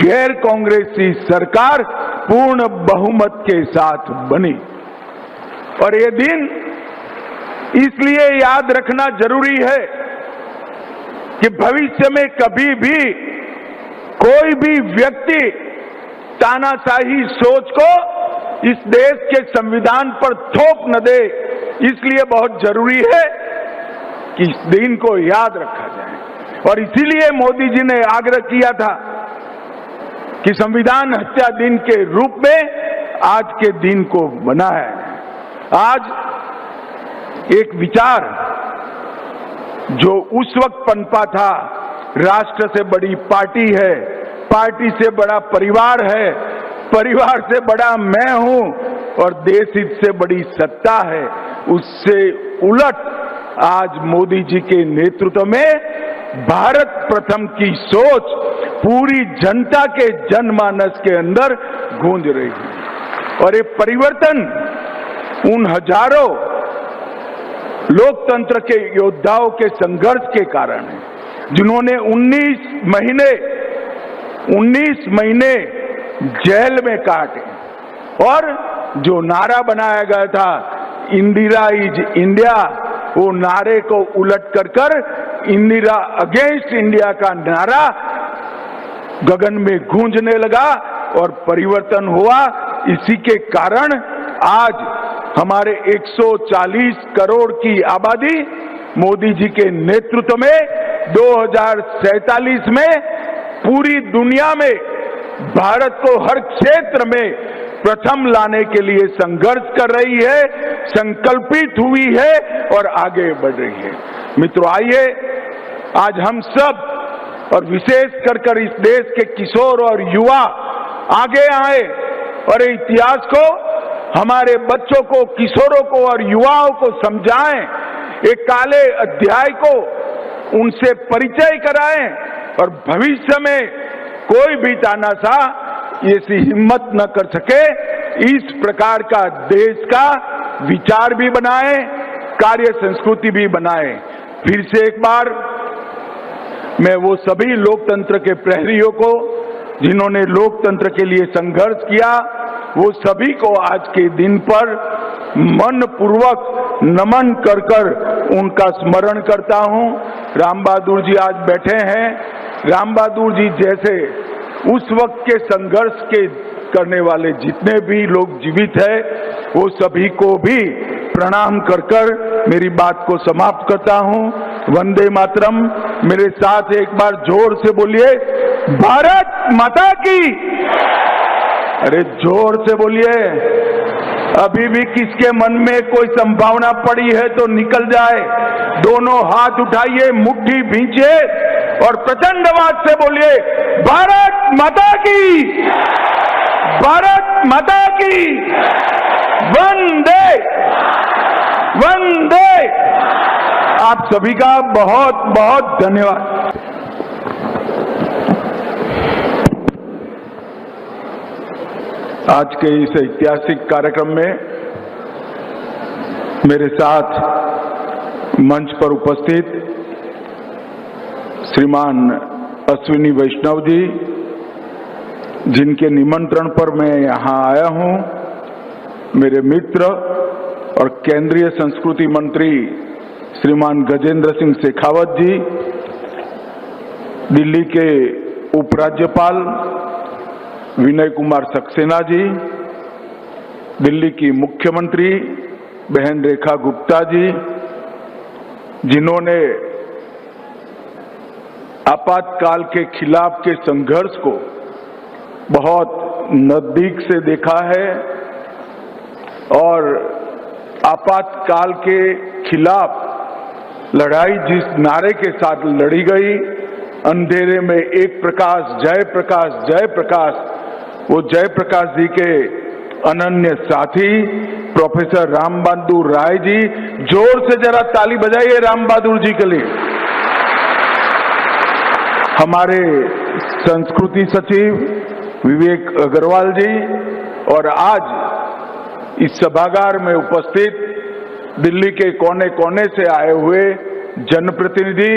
गैर कांग्रेसी सरकार पूर्ण बहुमत के साथ बनी। और ये दिन इसलिए याद रखना जरूरी है कि भविष्य में कभी भी कोई भी व्यक्ति तानाशाही सोच को इस देश के संविधान पर थोप न दे। इसलिए बहुत जरूरी है कि इस दिन को याद रखा जाए और इसीलिए मोदी जी ने आग्रह किया था कि संविधान हत्या दिन के रूप में आज के दिन को मनाया है। आज एक विचार जो उस वक्त पनपा था, राष्ट्र से बड़ी पार्टी है, पार्टी से बड़ा परिवार है, परिवार से बड़ा मैं हूं और देश हित से बड़ी सत्ता है, उससे उलट आज मोदी जी के नेतृत्व में भारत प्रथम की सोच पूरी जनता के जनमानस के अंदर गूंज रही है। और ये परिवर्तन उन हजारों लोकतंत्र के योद्धाओं के संघर्ष के कारण है, जिन्होंने 19 महीने जेल में काटे और जो नारा बनाया गया था इंदिरा इज इंडिया, वो नारे को उलट कर इंदिरा अगेंस्ट इंडिया का नारा गगन में गूंजने लगा और परिवर्तन हुआ। इसी के कारण आज हमारे 140 करोड़ की आबादी मोदी जी के नेतृत्व में 2047 में पूरी दुनिया में भारत को हर क्षेत्र में प्रथम लाने के लिए संघर्ष कर रही है, संकल्पित हुई है और आगे बढ़ रही है। मित्रों, आइए आज हम सब और विशेष कर इस देश के किशोर और युवा आगे आए और इतिहास को, हमारे बच्चों को, किशोरों को और युवाओं को समझाएं, एक काले अध्याय को उनसे परिचय कराएं और भविष्य में कोई भी तानाशाह ऐसी हिम्मत न कर सके। इस प्रकार का देश का विचार भी बनाए, कार्य संस्कृति भी बनाए। फिर से एक बार मैं वो सभी लोकतंत्र के प्रहरियों को जिन्होंने लोकतंत्र के लिए संघर्ष किया, वो सभी को आज के दिन पर मन पूर्वक नमन कर उनका स्मरण करता हूं। राम बहादुर जी आज बैठे हैं। राम बहादुर जी जैसे उस वक्त के संघर्ष के करने वाले जितने भी लोग जीवित हैं, वो सभी को भी प्रणाम कर मेरी बात को समाप्त करता हूं। वंदे मातरम। मेरे साथ एक बार जोर से बोलिए, भारत माता की। अरे जोर से बोलिए। अभी भी किसके मन में कोई संभावना पड़ी है तो निकल जाए। दोनों हाथ उठाइए, मुट्ठी भींचिए और प्रचंड आवाज से बोलिए, भारत माता की, भारत माता की। वंदे वंदे आप सभी का बहुत बहुत धन्यवाद। आज के इस ऐतिहासिक कार्यक्रम में मेरे साथ मंच पर उपस्थित श्रीमान अश्विनी वैष्णव जी, जिनके निमंत्रण पर मैं यहां आया हूं, मेरे मित्र और केंद्रीय संस्कृति मंत्री श्रीमान गजेंद्र सिंह शेखावत जी, दिल्ली के उपराज्यपाल विनय कुमार सक्सेना जी, दिल्ली की मुख्यमंत्री बहन रेखा गुप्ता जी, जिन्होंने आपातकाल के खिलाफ के संघर्ष को बहुत नजदीक से देखा है और आपातकाल के खिलाफ लड़ाई जिस नारे के साथ लड़ी गई, अंधेरे में एक प्रकाश जय प्रकाश जय प्रकाश, वो जयप्रकाश जी के अनन्य साथी प्रोफेसर राम बहादुर राय जी, जोर से जरा ताली बजाइए राम बहादुर जी के लिए। हमारे संस्कृति सचिव विवेक अग्रवाल जी और आज इस सभागार में उपस्थित दिल्ली के कोने कोने से आए हुए जनप्रतिनिधि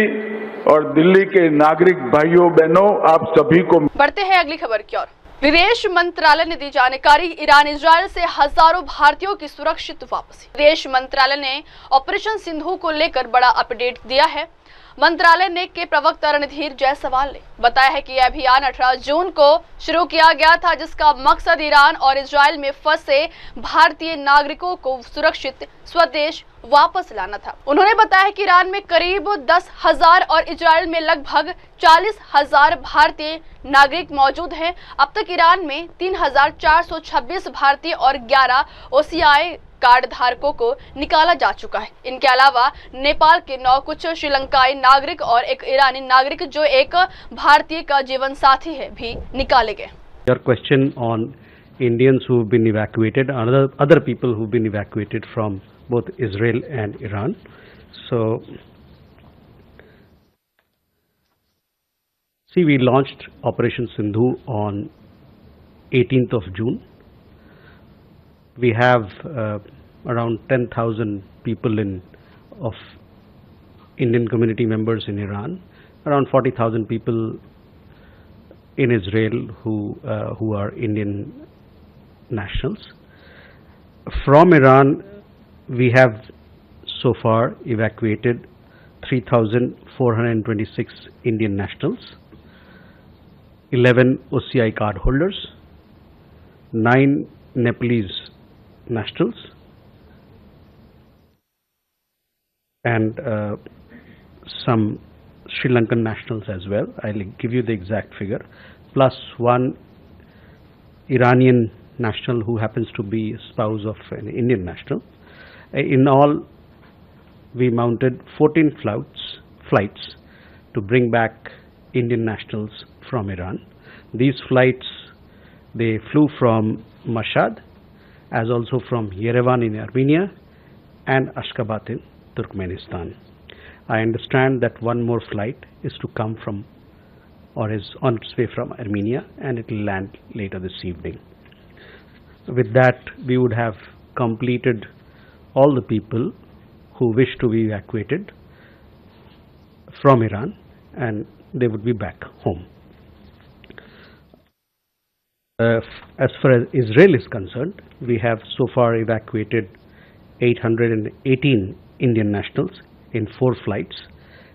और दिल्ली के नागरिक भाइयों बहनों, आप सभी को। बढ़ते हैं अगली खबर की ओर। विदेश मंत्रालय ने दी जानकारी, ईरान इजरायल से हजारों भारतीयों की सुरक्षित वापसी। विदेश मंत्रालय ने ऑपरेशन सिंधु को लेकर बड़ा अपडेट दिया है। मंत्रालय ने के प्रवक्ता रणधीर जायसवाल ने बताया है कि यह अभियान 18 जून को शुरू किया गया था, जिसका मकसद ईरान और इजरायल में फंसे भारतीय नागरिकों को सुरक्षित स्वदेश वापस लाना था। उन्होंने बताया कि ईरान में करीब 10,000 और इजरायल में लगभग 40,000 भारतीय नागरिक मौजूद हैं। अब तक ईरान में 3,426 भारतीय और 11 ओसीआई कार्ड धारकों को निकाला जा चुका है। इनके अलावा नेपाल के 9 कुछ श्रीलंकाई नागरिक और एक ईरानी नागरिक जो एक भारतीय का जीवन साथी है भी निकाले गए। Your question on Indians who have been evacuated and other people who have been evacuated from both Israel and Iran. So, see, we launched Operation Sindhu on 18th of June. We have around 10,000 people of Indian community members in Iran, around 40,000 people in Israel who are Indian nationals. From Iran, we have so far evacuated 3,426 Indian nationals, 11 OCI card holders, 9 Nepalese nationals, and some Sri Lankan nationals as well. I'll give you the exact figure, plus 1 Iranian national who happens to be a spouse of an Indian national. In all, we mounted 14 flights to bring back Indian nationals from Iran. These flights, they flew from Mashhad, as also from Yerevan in Armenia and Ashgabat in Turkmenistan. I understand that one more flight is to come from or is on its way from Armenia, and it will land later this evening. With that, we would have completed all the people who wish to be evacuated from Iran, and they would be back home. As far as Israel is concerned, we have so far evacuated 818 Indian nationals in 4 flights.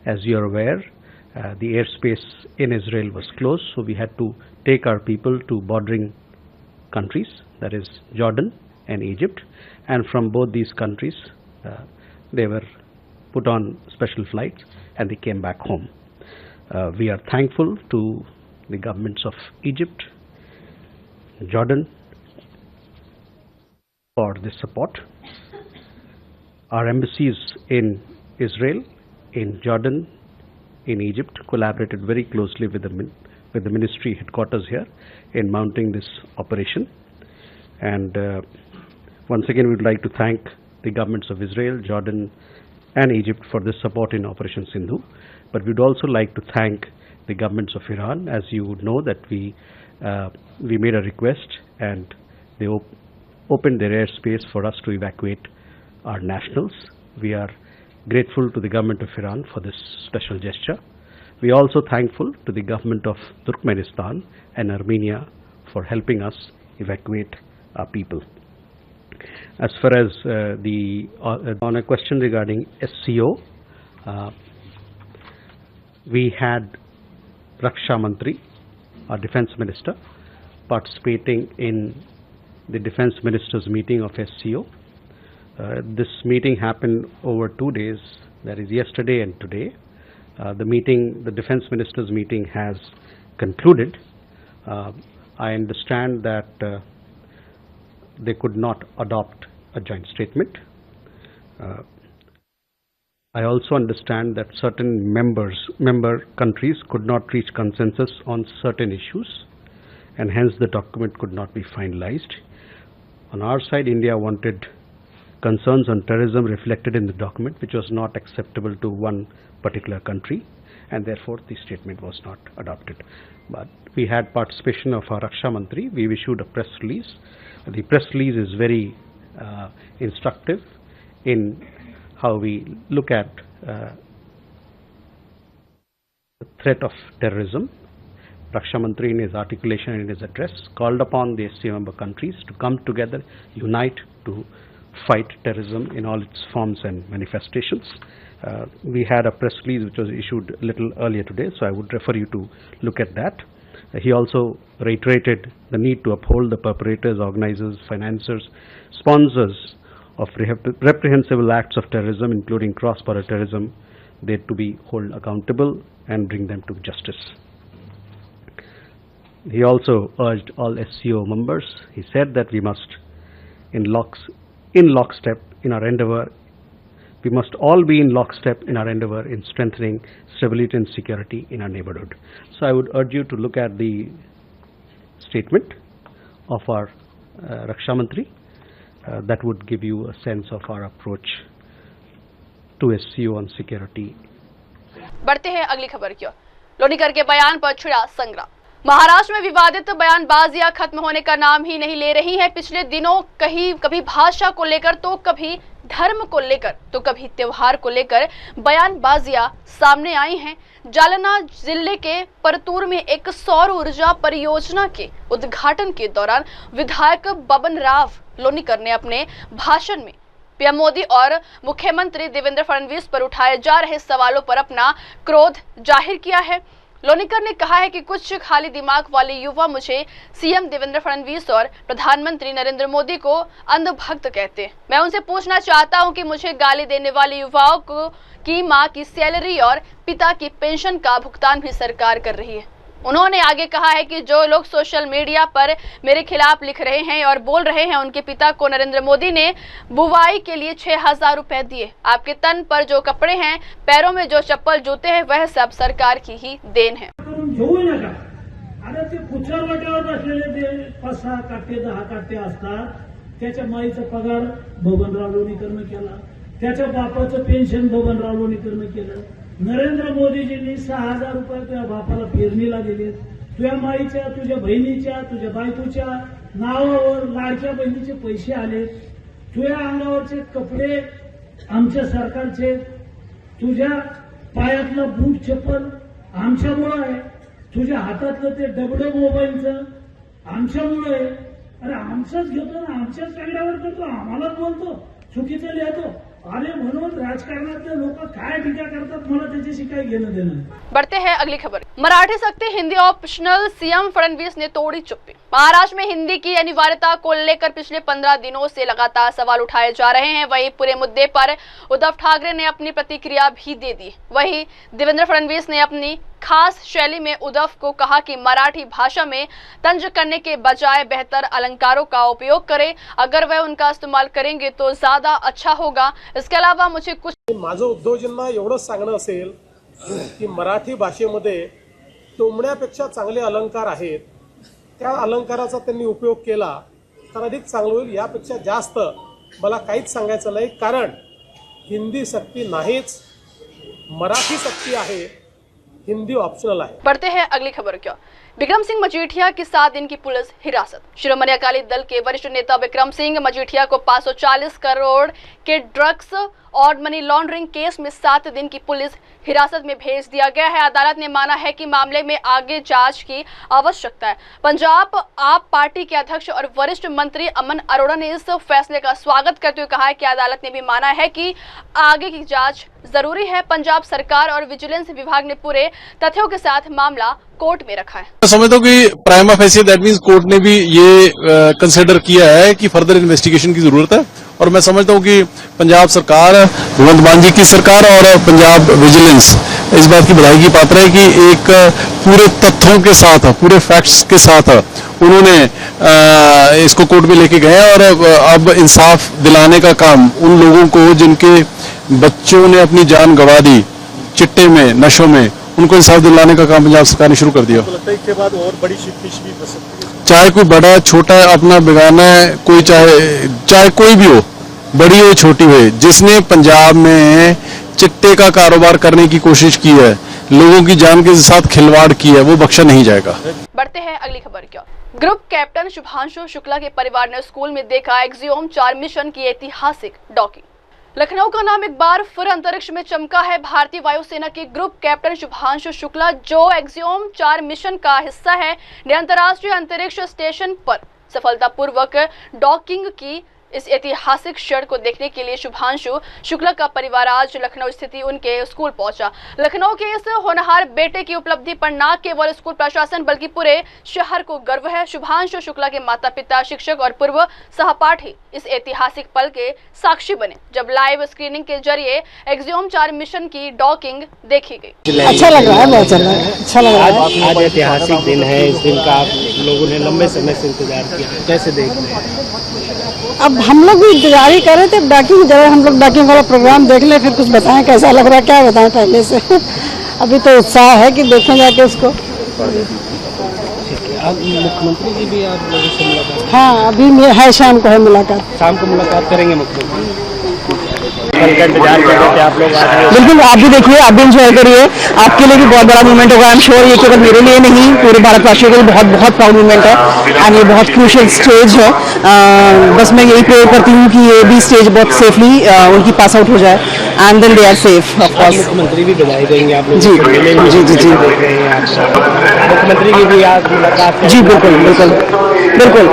As you are aware, the airspace in Israel was closed, so we had to take our people to bordering countries, that is Jordan and Egypt, and from both these countries they were put on special flights and they came back home. We are thankful to the governments of Egypt, Jordan for this support. Our embassies in Israel, in Jordan, in Egypt collaborated very closely with the ministry headquarters here in mounting this operation. And once again, we would like to thank the governments of Israel, Jordan, and Egypt for this support in Operation Sindhu. But we'd also like to thank the governments of Iran. As you would know that we made a request and they opened their airspace for us to evacuate our nationals. We are grateful to the government of Iran for this special gesture. We are also thankful to the government of Turkmenistan and Armenia for helping us evacuate our people. As far as on a question regarding SCO, we had Raksha Mantri, our defense minister, participating in the defense ministers meeting of SCO. This meeting happened over 2 days, that is yesterday and today. The defense ministers meeting has concluded. I understand that they could not adopt a joint statement. I also understand that certain member countries could not reach consensus on certain issues, and hence the document could not be finalized. On our side, India wanted concerns on terrorism reflected in the document, which was not acceptable to one particular country, and therefore the statement was not adopted. But we had participation of our Raksha Mantri. We issued a press release. The press release is very instructive in how we look at the threat of terrorism. Raksha Mantri, in his articulation and in his address, called upon the SCO member countries to come together, unite to fight terrorism in all its forms and manifestations. We had a press release which was issued a little earlier today, so I would refer you to look at that. He also reiterated the need to uphold the perpetrators, organizers, financiers, sponsors of reprehensible acts of terrorism, including cross-border terrorism. They to be held accountable and bring them to justice. He also urged all SCO members. He said that we must, in lockstep in our endeavor, we must all be in lockstep in our endeavor in strengthening stability and security in our neighborhood. So I would urge you to look at the statement of our Raksha Mantri. That would give you a sense of our approach to SCO on security. बढ़ते हैं अगली खबर की ओर। लोनीकर के बयान पर छिड़ा संग्राम। महाराष्ट्र में विवादित बयानबाजियां खत्म होने का नाम ही नहीं ले रही हैं। पिछले दिनों कभी भाषा को लेकर तो कभी धर्म को लेकर तो कभी त्योहार को लेकर बयानबाजियां सामने आई हैं। जालना जिले के परतूर में एक सौर ऊर्जा परियोजना के उद्घाटन के दौरान विधायक बबन राव लोनीकर ने अपने भाषण में पीएम मोदी और मुख्यमंत्री देवेंद्र फडणवीस पर उठाए जा रहे सवालों पर अपना क्रोध जाहिर किया है। लोनीकर ने कहा है कि कुछ खाली दिमाग वाले युवा मुझे सीएम देवेंद्र फडणवीस और प्रधानमंत्री नरेंद्र मोदी को अंधभक्त कहते हैं। मैं उनसे पूछना चाहता हूं कि मुझे गाली देने वाले युवाओं की मां की सैलरी और पिता की पेंशन का भुगतान भी सरकार कर रही है। उन्होंने आगे कहा है कि जो लोग सोशल मीडिया पर मेरे खिलाफ लिख रहे हैं और बोल रहे हैं, उनके पिता को नरेंद्र मोदी ने बुवाई के लिए 6,000 रुपए दिए। आपके तन पर जो कपड़े हैं, पैरों में जो चप्पल जूते हैं, वह सब सरकार की ही देन है। आता ते कुचर वाट्यावर असलेले ते 5-6 काटे 10 काटे असतात, त्याच्या माईचा पगार बबनराव लोणीकरनं केला, त्याच्या बापाचं पेन्शन बबनराव लोणीकरनं केलं। नरेंद्र मोदीजींनी 6,000 रुपये तुझ्या बापाला पेरणीला दिले। तुझ्या माईच्या, तुझ्या बहिणीच्या, तुझ्या बायकोच्या नावावर लाडक्या बहिणीचे पैसे आले। तुझ्या अंगावरचे कपडे आमच्या सरकारचे, तुझ्या पायातलं बूट चप्पल आमच्यामुळं आहे, तुझ्या हातातलं ते डबडं मोबाईलचं आमच्यामुळं आहे। अरे आमचंच घेतो ना, आमच्याच कागदावर करतो, आम्हालाच बोलतो, चुकीचं लिहितो। अरे म्हणून राजकारणातले लोक काय टीका करतात, मला त्याच्याशी काय घेणं देणं। बढ़ते हैं अगली खबर। मराठी सकते हिंदी ऑप्शनल, सीएम फडणवीस ने तोड़ी चुप्पी। महाराष्ट्र में हिंदी की अनिवार्यता को लेकर पिछले 15 दिनों से लगातार सवाल उठाए जा रहे हैं। वहीं पूरे मुद्दे पर उद्धव ठाकरे ने अपनी प्रतिक्रिया भी दे दी। वहीं देवेंद्र फडणवीस ने अपनी खास शैली में उद्धव को कहा कि मराठी भाषा में तंज करने के बजाय बेहतर अलंकारों का उपयोग करें। अगर वह उनका इस्तेमाल करेंगे तो ज्यादा अच्छा होगा। इसके अलावा मुझे कुछ माझं उद्धवजींना एवढंच सांगणं असेल की मराठी भाषेमध्ये टोमण्यापेक्षा चांगले अलंकार आहेत, त्या अलंकाराचा त्यांनी उपयोग केला तर अधिक चांगलं होईल। यापेक्षा जास्त मला काहीच सांगायचं नाही, कारण हिंदी सक्ती नाहीच, मराठी सक्ती आहे, हिंदी ऑप्शनल आहे। बढ़ते हैं अगली खबर की ओर। विक्रम सिंह मजीठिया की 7 दिन की पुलिस हिरासत। शिरोमणि अकाली दल के वरिष्ठ नेता विक्रम सिंह मजीठिया को 540 करोड़ के ड्रग्स और मनी लॉन्ड्रिंग केस में 7 दिन की पुलिस हिरासत में भेज दिया गया है। अदालत ने माना है कि मामले में आगे जांच की आवश्यकता है। पंजाब आप पार्टी के अध्यक्ष और वरिष्ठ मंत्री अमन अरोड़ा ने इस फैसले का स्वागत करते हुए कहा है कि अदालत ने भी माना है कि आगे की जांच जरूरी है। पंजाब सरकार और विजिलेंस विभाग ने पूरे तथ्यों के साथ मामला कोर्ट में रखा है। मैं समझता हूँ कि prima facie that means court ने भी ये कंसिडर किया है कि फर्दर इन्वेस्टिगेशन की जरूरत है, और मैं समझता हूँ कि पंजाब सरकार, भगवंत मान जी की सरकार और पंजाब विजिलेंस इस बात की बधाई की पात्र है कि एक पूरे तथ्यों के साथ, पूरे फैक्ट्स के साथ उन्होंने इसको कोर्ट में लेके गए और अब इंसाफ दिलाने का काम उन लोगों को जिनके बच्चों ने अपनी जान गंवा दी चिट्टे में, नशों में, उनको इंसाफ दिलाने का काम पंजाब सरकार ने शुरू कर दिया। तो लगता है इसके बाद और बड़ी फिश भी बच सकती है। चाहे कोई बड़ा छोटा अपना बेगाना है, कोई चाहे कोई भी हो, बड़ी हो छोटी हो, जिसने पंजाब में चिट्टे का कारोबार करने की कोशिश की है, लोगों की जान के साथ खिलवाड़ की है, वो बख्शा नहीं जाएगा। बढ़ते हैं अगली खबर की ओर। ग्रुप कैप्टन शुभांशु शुक्ला के परिवार ने स्कूल में देखा एक्सियोम 4 मिशन की ऐतिहासिक डॉकिंग। लखनऊ का नाम एक बार फिर अंतरिक्ष में चमका है। भारतीय वायुसेना के ग्रुप कैप्टन शुभांशु शुक्ला, जो एक्सियोम 4 मिशन का हिस्सा है, ने अंतर्राष्ट्रीय अंतरिक्ष स्टेशन पर सफलतापूर्वक डॉकिंग की। इस ऐतिहासिक क्षण को देखने के लिए शुभांशु शुक्ला का परिवार आज लखनऊ स्थित उनके स्कूल पहुंचा। लखनऊ के इस होनहार बेटे की उपलब्धि पर न केवल स्कूल प्रशासन बल्कि पूरे शहर को गर्व है। शुभांशु शुक्ला के माता पिता, शिक्षक और पूर्व सहपाठी इस ऐतिहासिक पल के साक्षी बने जब लाइव स्क्रीनिंग के जरिए एक्सियोम 4 मिशन की डॉकिंग देखी गई। अच्छा लग रहा है, बहुत अच्छा लग रहा है। आज ऐतिहासिक दिन है, इस दिन का आप लोगों ने लंबे समय से इंतजार किया, कैसे देख रहे हैं? अब हम लोग भी इंतजार ही कर रहे थे डॉकिंग, जब हम लोग डॉकिंग वाला प्रोग्राम देख ले, फिर कुछ बताएं कैसा लग रहा है, क्या बताएं पहले से। अभी तो उत्साह है कि देखें जाके उसको। मुख्यमंत्री जी भी आप लोगों से मुलाकात? हाँ, अभी है, शाम को है मुलाकात। शाम को मुलाकात करेंगे मुख्यमंत्री? कल का इंतजार कर रहे थे आप लोग? बिल्कुल, आप भी देखिए, आप भी इंजॉय करिए। आपके लिए भी बहुत बड़ा मूवमेंट होगा, आई एम श्योर। ये केवल मेरे लिए नहीं, पूरे भारतवासियों के लिए बहुत बहुत प्राउड मूवमेंट है एंड ये बहुत क्रूशियल स्टेज है। बस मैं यही प्रे करती हूँ कि ये भी स्टेज बहुत सेफली उनकी पास आउट हो जाए and then they are safe. Of course मुख्यमंत्री भी बधाई देंगे आप लोग? जी जी जी जी मुख्यमंत्री की भी आज मुलाकात? जी बिल्कुल बिल्कुल बिल्कुल।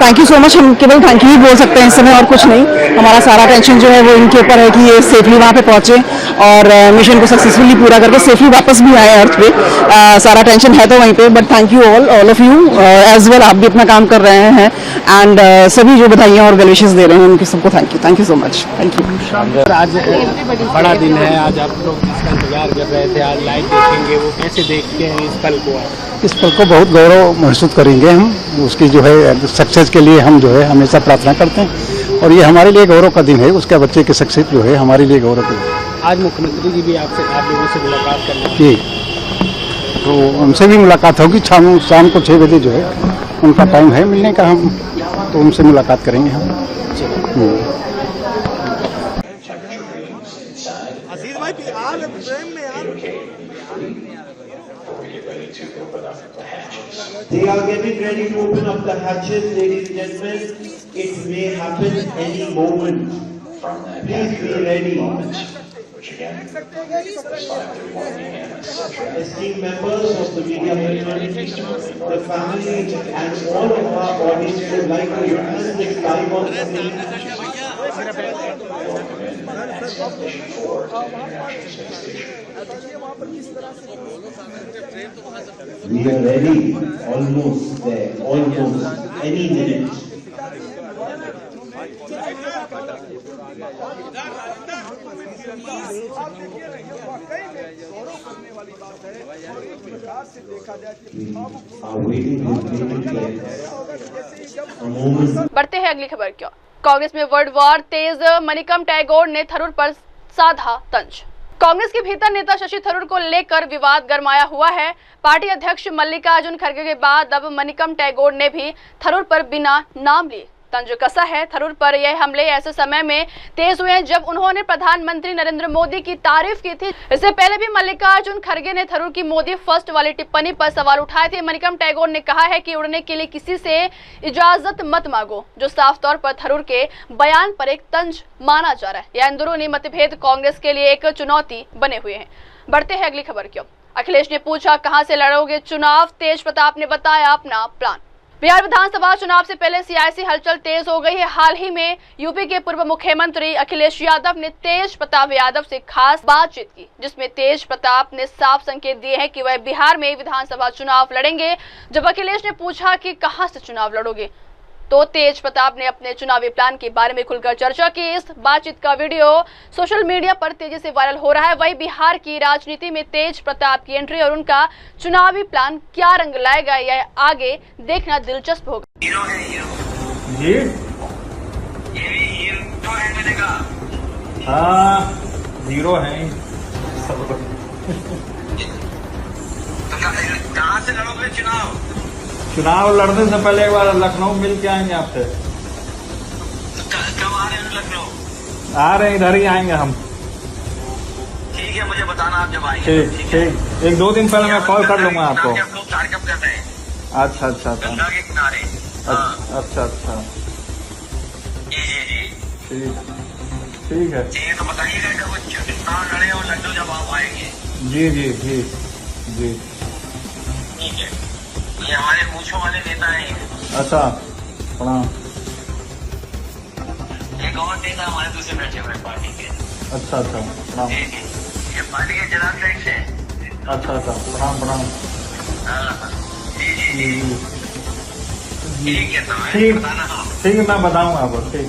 Thank you so much. हम केवल थैंक यू ही बोल सकते हैं इस समय, और कुछ नहीं। हमारा सारा टेंशन जो है वो इनके ऊपर है कि ये सेफली वहाँ पे पहुंचे और मिशन को सक्सेसफुली पूरा करके सेफली वापस भी आए अर्थ पे। सारा टेंशन है तो वहीं पे, but thank you all of you as well. आप भी अपना काम कर रहे हैं एंड सभी जो बधाइयाँ और वेल विशेस दे रहे हैं उनके सबको thank you so much. Thank you. आज बड़ा दिन है, आज आप लोग इसका इंतजार कर रहे थे, आज लाइव देखेंगे, वो कैसे देखते हैं इस पल को? इस पल को बहुत गौरव महसूस करेंगे हम, उसकी जो है सक्सेस के लिए हम जो है हमेशा प्रार्थना करते हैं, और ये हमारे लिए गौरव का दिन है। उसके बच्चे की सक्सेस जो है हमारे लिए गौरव का दिन। आज मुख्यमंत्री जी भी आप लोगों से मुलाकात करना जी, तो उनसे भी मुलाकात होगी शाम को 6 बजे जो है उनका टाइम है मिलने का, हम तो उनसे मुलाकात करेंगे हम। They are getting ready to open up the hatches, ladies and gentlemen. It may happen any moment. Please be ready. Esteemed members of the media fraternity, the family and all of our audience would like to witness this live on screen. We are ready, almost there, almost any minute. बढ़ते हैं अगली खबर की ओर। कांग्रेस में world war तेज, मणिकम टैगोर ने थरूर पर साधा तंज। कांग्रेस के भीतर नेता शशि थरूर को लेकर विवाद गरमाया हुआ है। पार्टी अध्यक्ष मल्लिकार्जुन खड़गे के बाद अब मणिकम टैगोर ने भी थरूर पर बिना नाम लिए तंज कसा है। थरूर पर यह हमले ऐसे समय में तेज हुए हैं जब उन्होंने प्रधानमंत्री नरेंद्र मोदी की तारीफ की थी। इससे पहले भी मल्लिकार्जुन खड़गे ने थरूर की मोदी फर्स्ट वाली टिप्पणी पर सवाल उठाए थे। मणिकम टैगोर ने कहा है कि उड़ने के लिए किसी से इजाजत मत मांगो, जो साफ तौर पर थरूर के बयान पर एक तंज माना जा रहा है। यह अंदरूनी मतभेद कांग्रेस के लिए एक चुनौती बने हुए हैं। बढ़ते हैं अगली खबर की ओर। अखिलेश ने पूछा कहां से लड़ोगे चुनाव, तेज प्रताप ने बताया अपना प्लान। बिहार विधानसभा चुनाव से पहले सियासी हलचल तेज हो गई है। हाल ही में यूपी के पूर्व मुख्यमंत्री अखिलेश यादव ने तेज प्रताप यादव से खास बातचीत की, जिसमें तेज प्रताप ने साफ संकेत दिए हैं कि वह बिहार में विधानसभा चुनाव लड़ेंगे। जब अखिलेश ने पूछा कि कहां से चुनाव लड़ोगे, तो तेज प्रताप ने अपने चुनावी प्लान के बारे में खुलकर चर्चा की। इस बातचीत का वीडियो सोशल मीडिया पर तेजी से वायरल हो रहा है। वही बिहार की राजनीति में तेज प्रताप की एंट्री और उनका चुनावी प्लान क्या रंग लाएगा, यह आगे देखना दिलचस्प होगा। जी हाँ, हीरो है। कहाँ से लड़ोगे चुनाव? चुनाव लड़ने से पहले एक बार लखनऊ मिल के आएंगे आपसे। कब आ रहे हैं लखनऊ? आ रहे हैं, इधर ही आएंगे हम। ठीक है, मुझे बताना आप जब आएंगे। ठीक, 1-2 दिन पहले मैं कॉल कर लूंगा आपको। कार्यक्रम कर रहे हैं। अच्छा गंगा के किनारे। अच्छा जी ठीक है। तो बताइएगा जब चुनाव लड़े और लखनऊ जब आप आएंगे। जी ठीक है। ये हमारे मूछों वाले नेता हैं। अच्छा, प्रणाम। एक और नेता हमारे दूसरे बैठे हुए पार्टी के। अच्छा प्रणाम। ये पार्टी के जिलाध्यक्ष हैं। अच्छा प्रणाम। जी ठीक है, ठीक है, मैं बताऊंगा आपको। ठीक।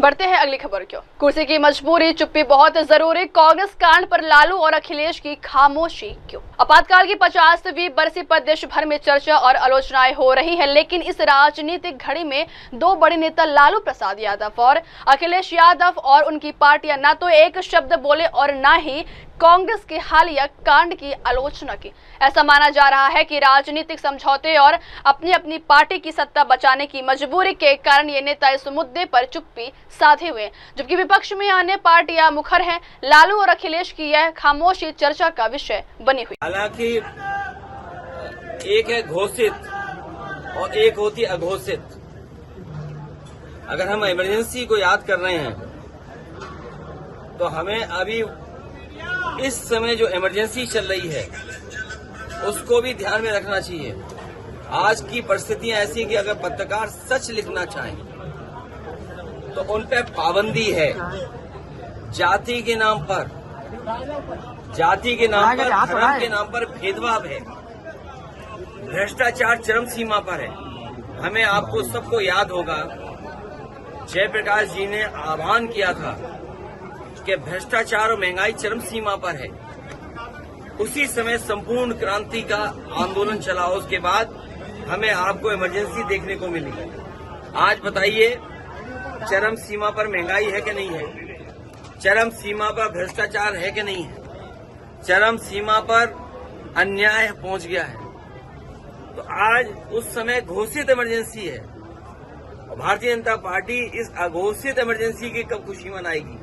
बढ़ते हैं अगली खबर की ओर। कुर्सी की मजबूरी, चुप्पी बहुत जरूरी, कांग्रेस कांड पर लालू और अखिलेश की खामोशी क्यों? आपातकाल की 50वीं बरसी पर देश भर में चर्चा और आलोचनाएं हो रही हैं, लेकिन इस राजनीतिक घड़ी में दो बड़े नेता लालू प्रसाद यादव और अखिलेश यादव और उनकी पार्टियां न तो एक शब्द बोले और न ही कांग्रेस के हालिया कांड की आलोचना की। ऐसा माना जा रहा है कि राजनीतिक समझौते और अपनी अपनी पार्टी की सत्ता बचाने की मजबूरी के कारण ये नेता इस मुद्दे पर चुप्पी साधे हुए, जबकि विपक्ष में अन्य पार्टियां मुखर हैं। लालू और अखिलेश की यह खामोशी चर्चा का विषय बनी हुई। हालांकि एक है घोषित और एक होती अघोषित। अगर हम इमरजेंसी को याद कर रहे हैं तो हमें अभी इस समय जो इमरजेंसी चल रही है उसको भी ध्यान में रखना चाहिए। आज की परिस्थितियां ऐसी कि अगर पत्रकार सच लिखना चाहें तो उन पर पाबंदी है। जाति के नाम पर, धर्म के नाम पर भेदभाव है, भ्रष्टाचार चरम सीमा पर है। हमें आपको सबको याद होगा जयप्रकाश जी ने आह्वान किया था कि भ्रष्टाचार और महंगाई चरम सीमा पर है। उसी समय संपूर्ण क्रांति का आंदोलन चला, उसके बाद हमें आपको इमरजेंसी देखने को मिली। आज बताइए चरम सीमा पर महंगाई है कि नहीं है? चरम सीमा पर भ्रष्टाचार है कि नहीं है? चरम सीमा पर अन्याय पहुंच गया है। तो आज उस समय घोषित इमरजेंसी है और भारतीय जनता पार्टी इस अघोषित इमरजेंसी की कब खुशी मनाएगी?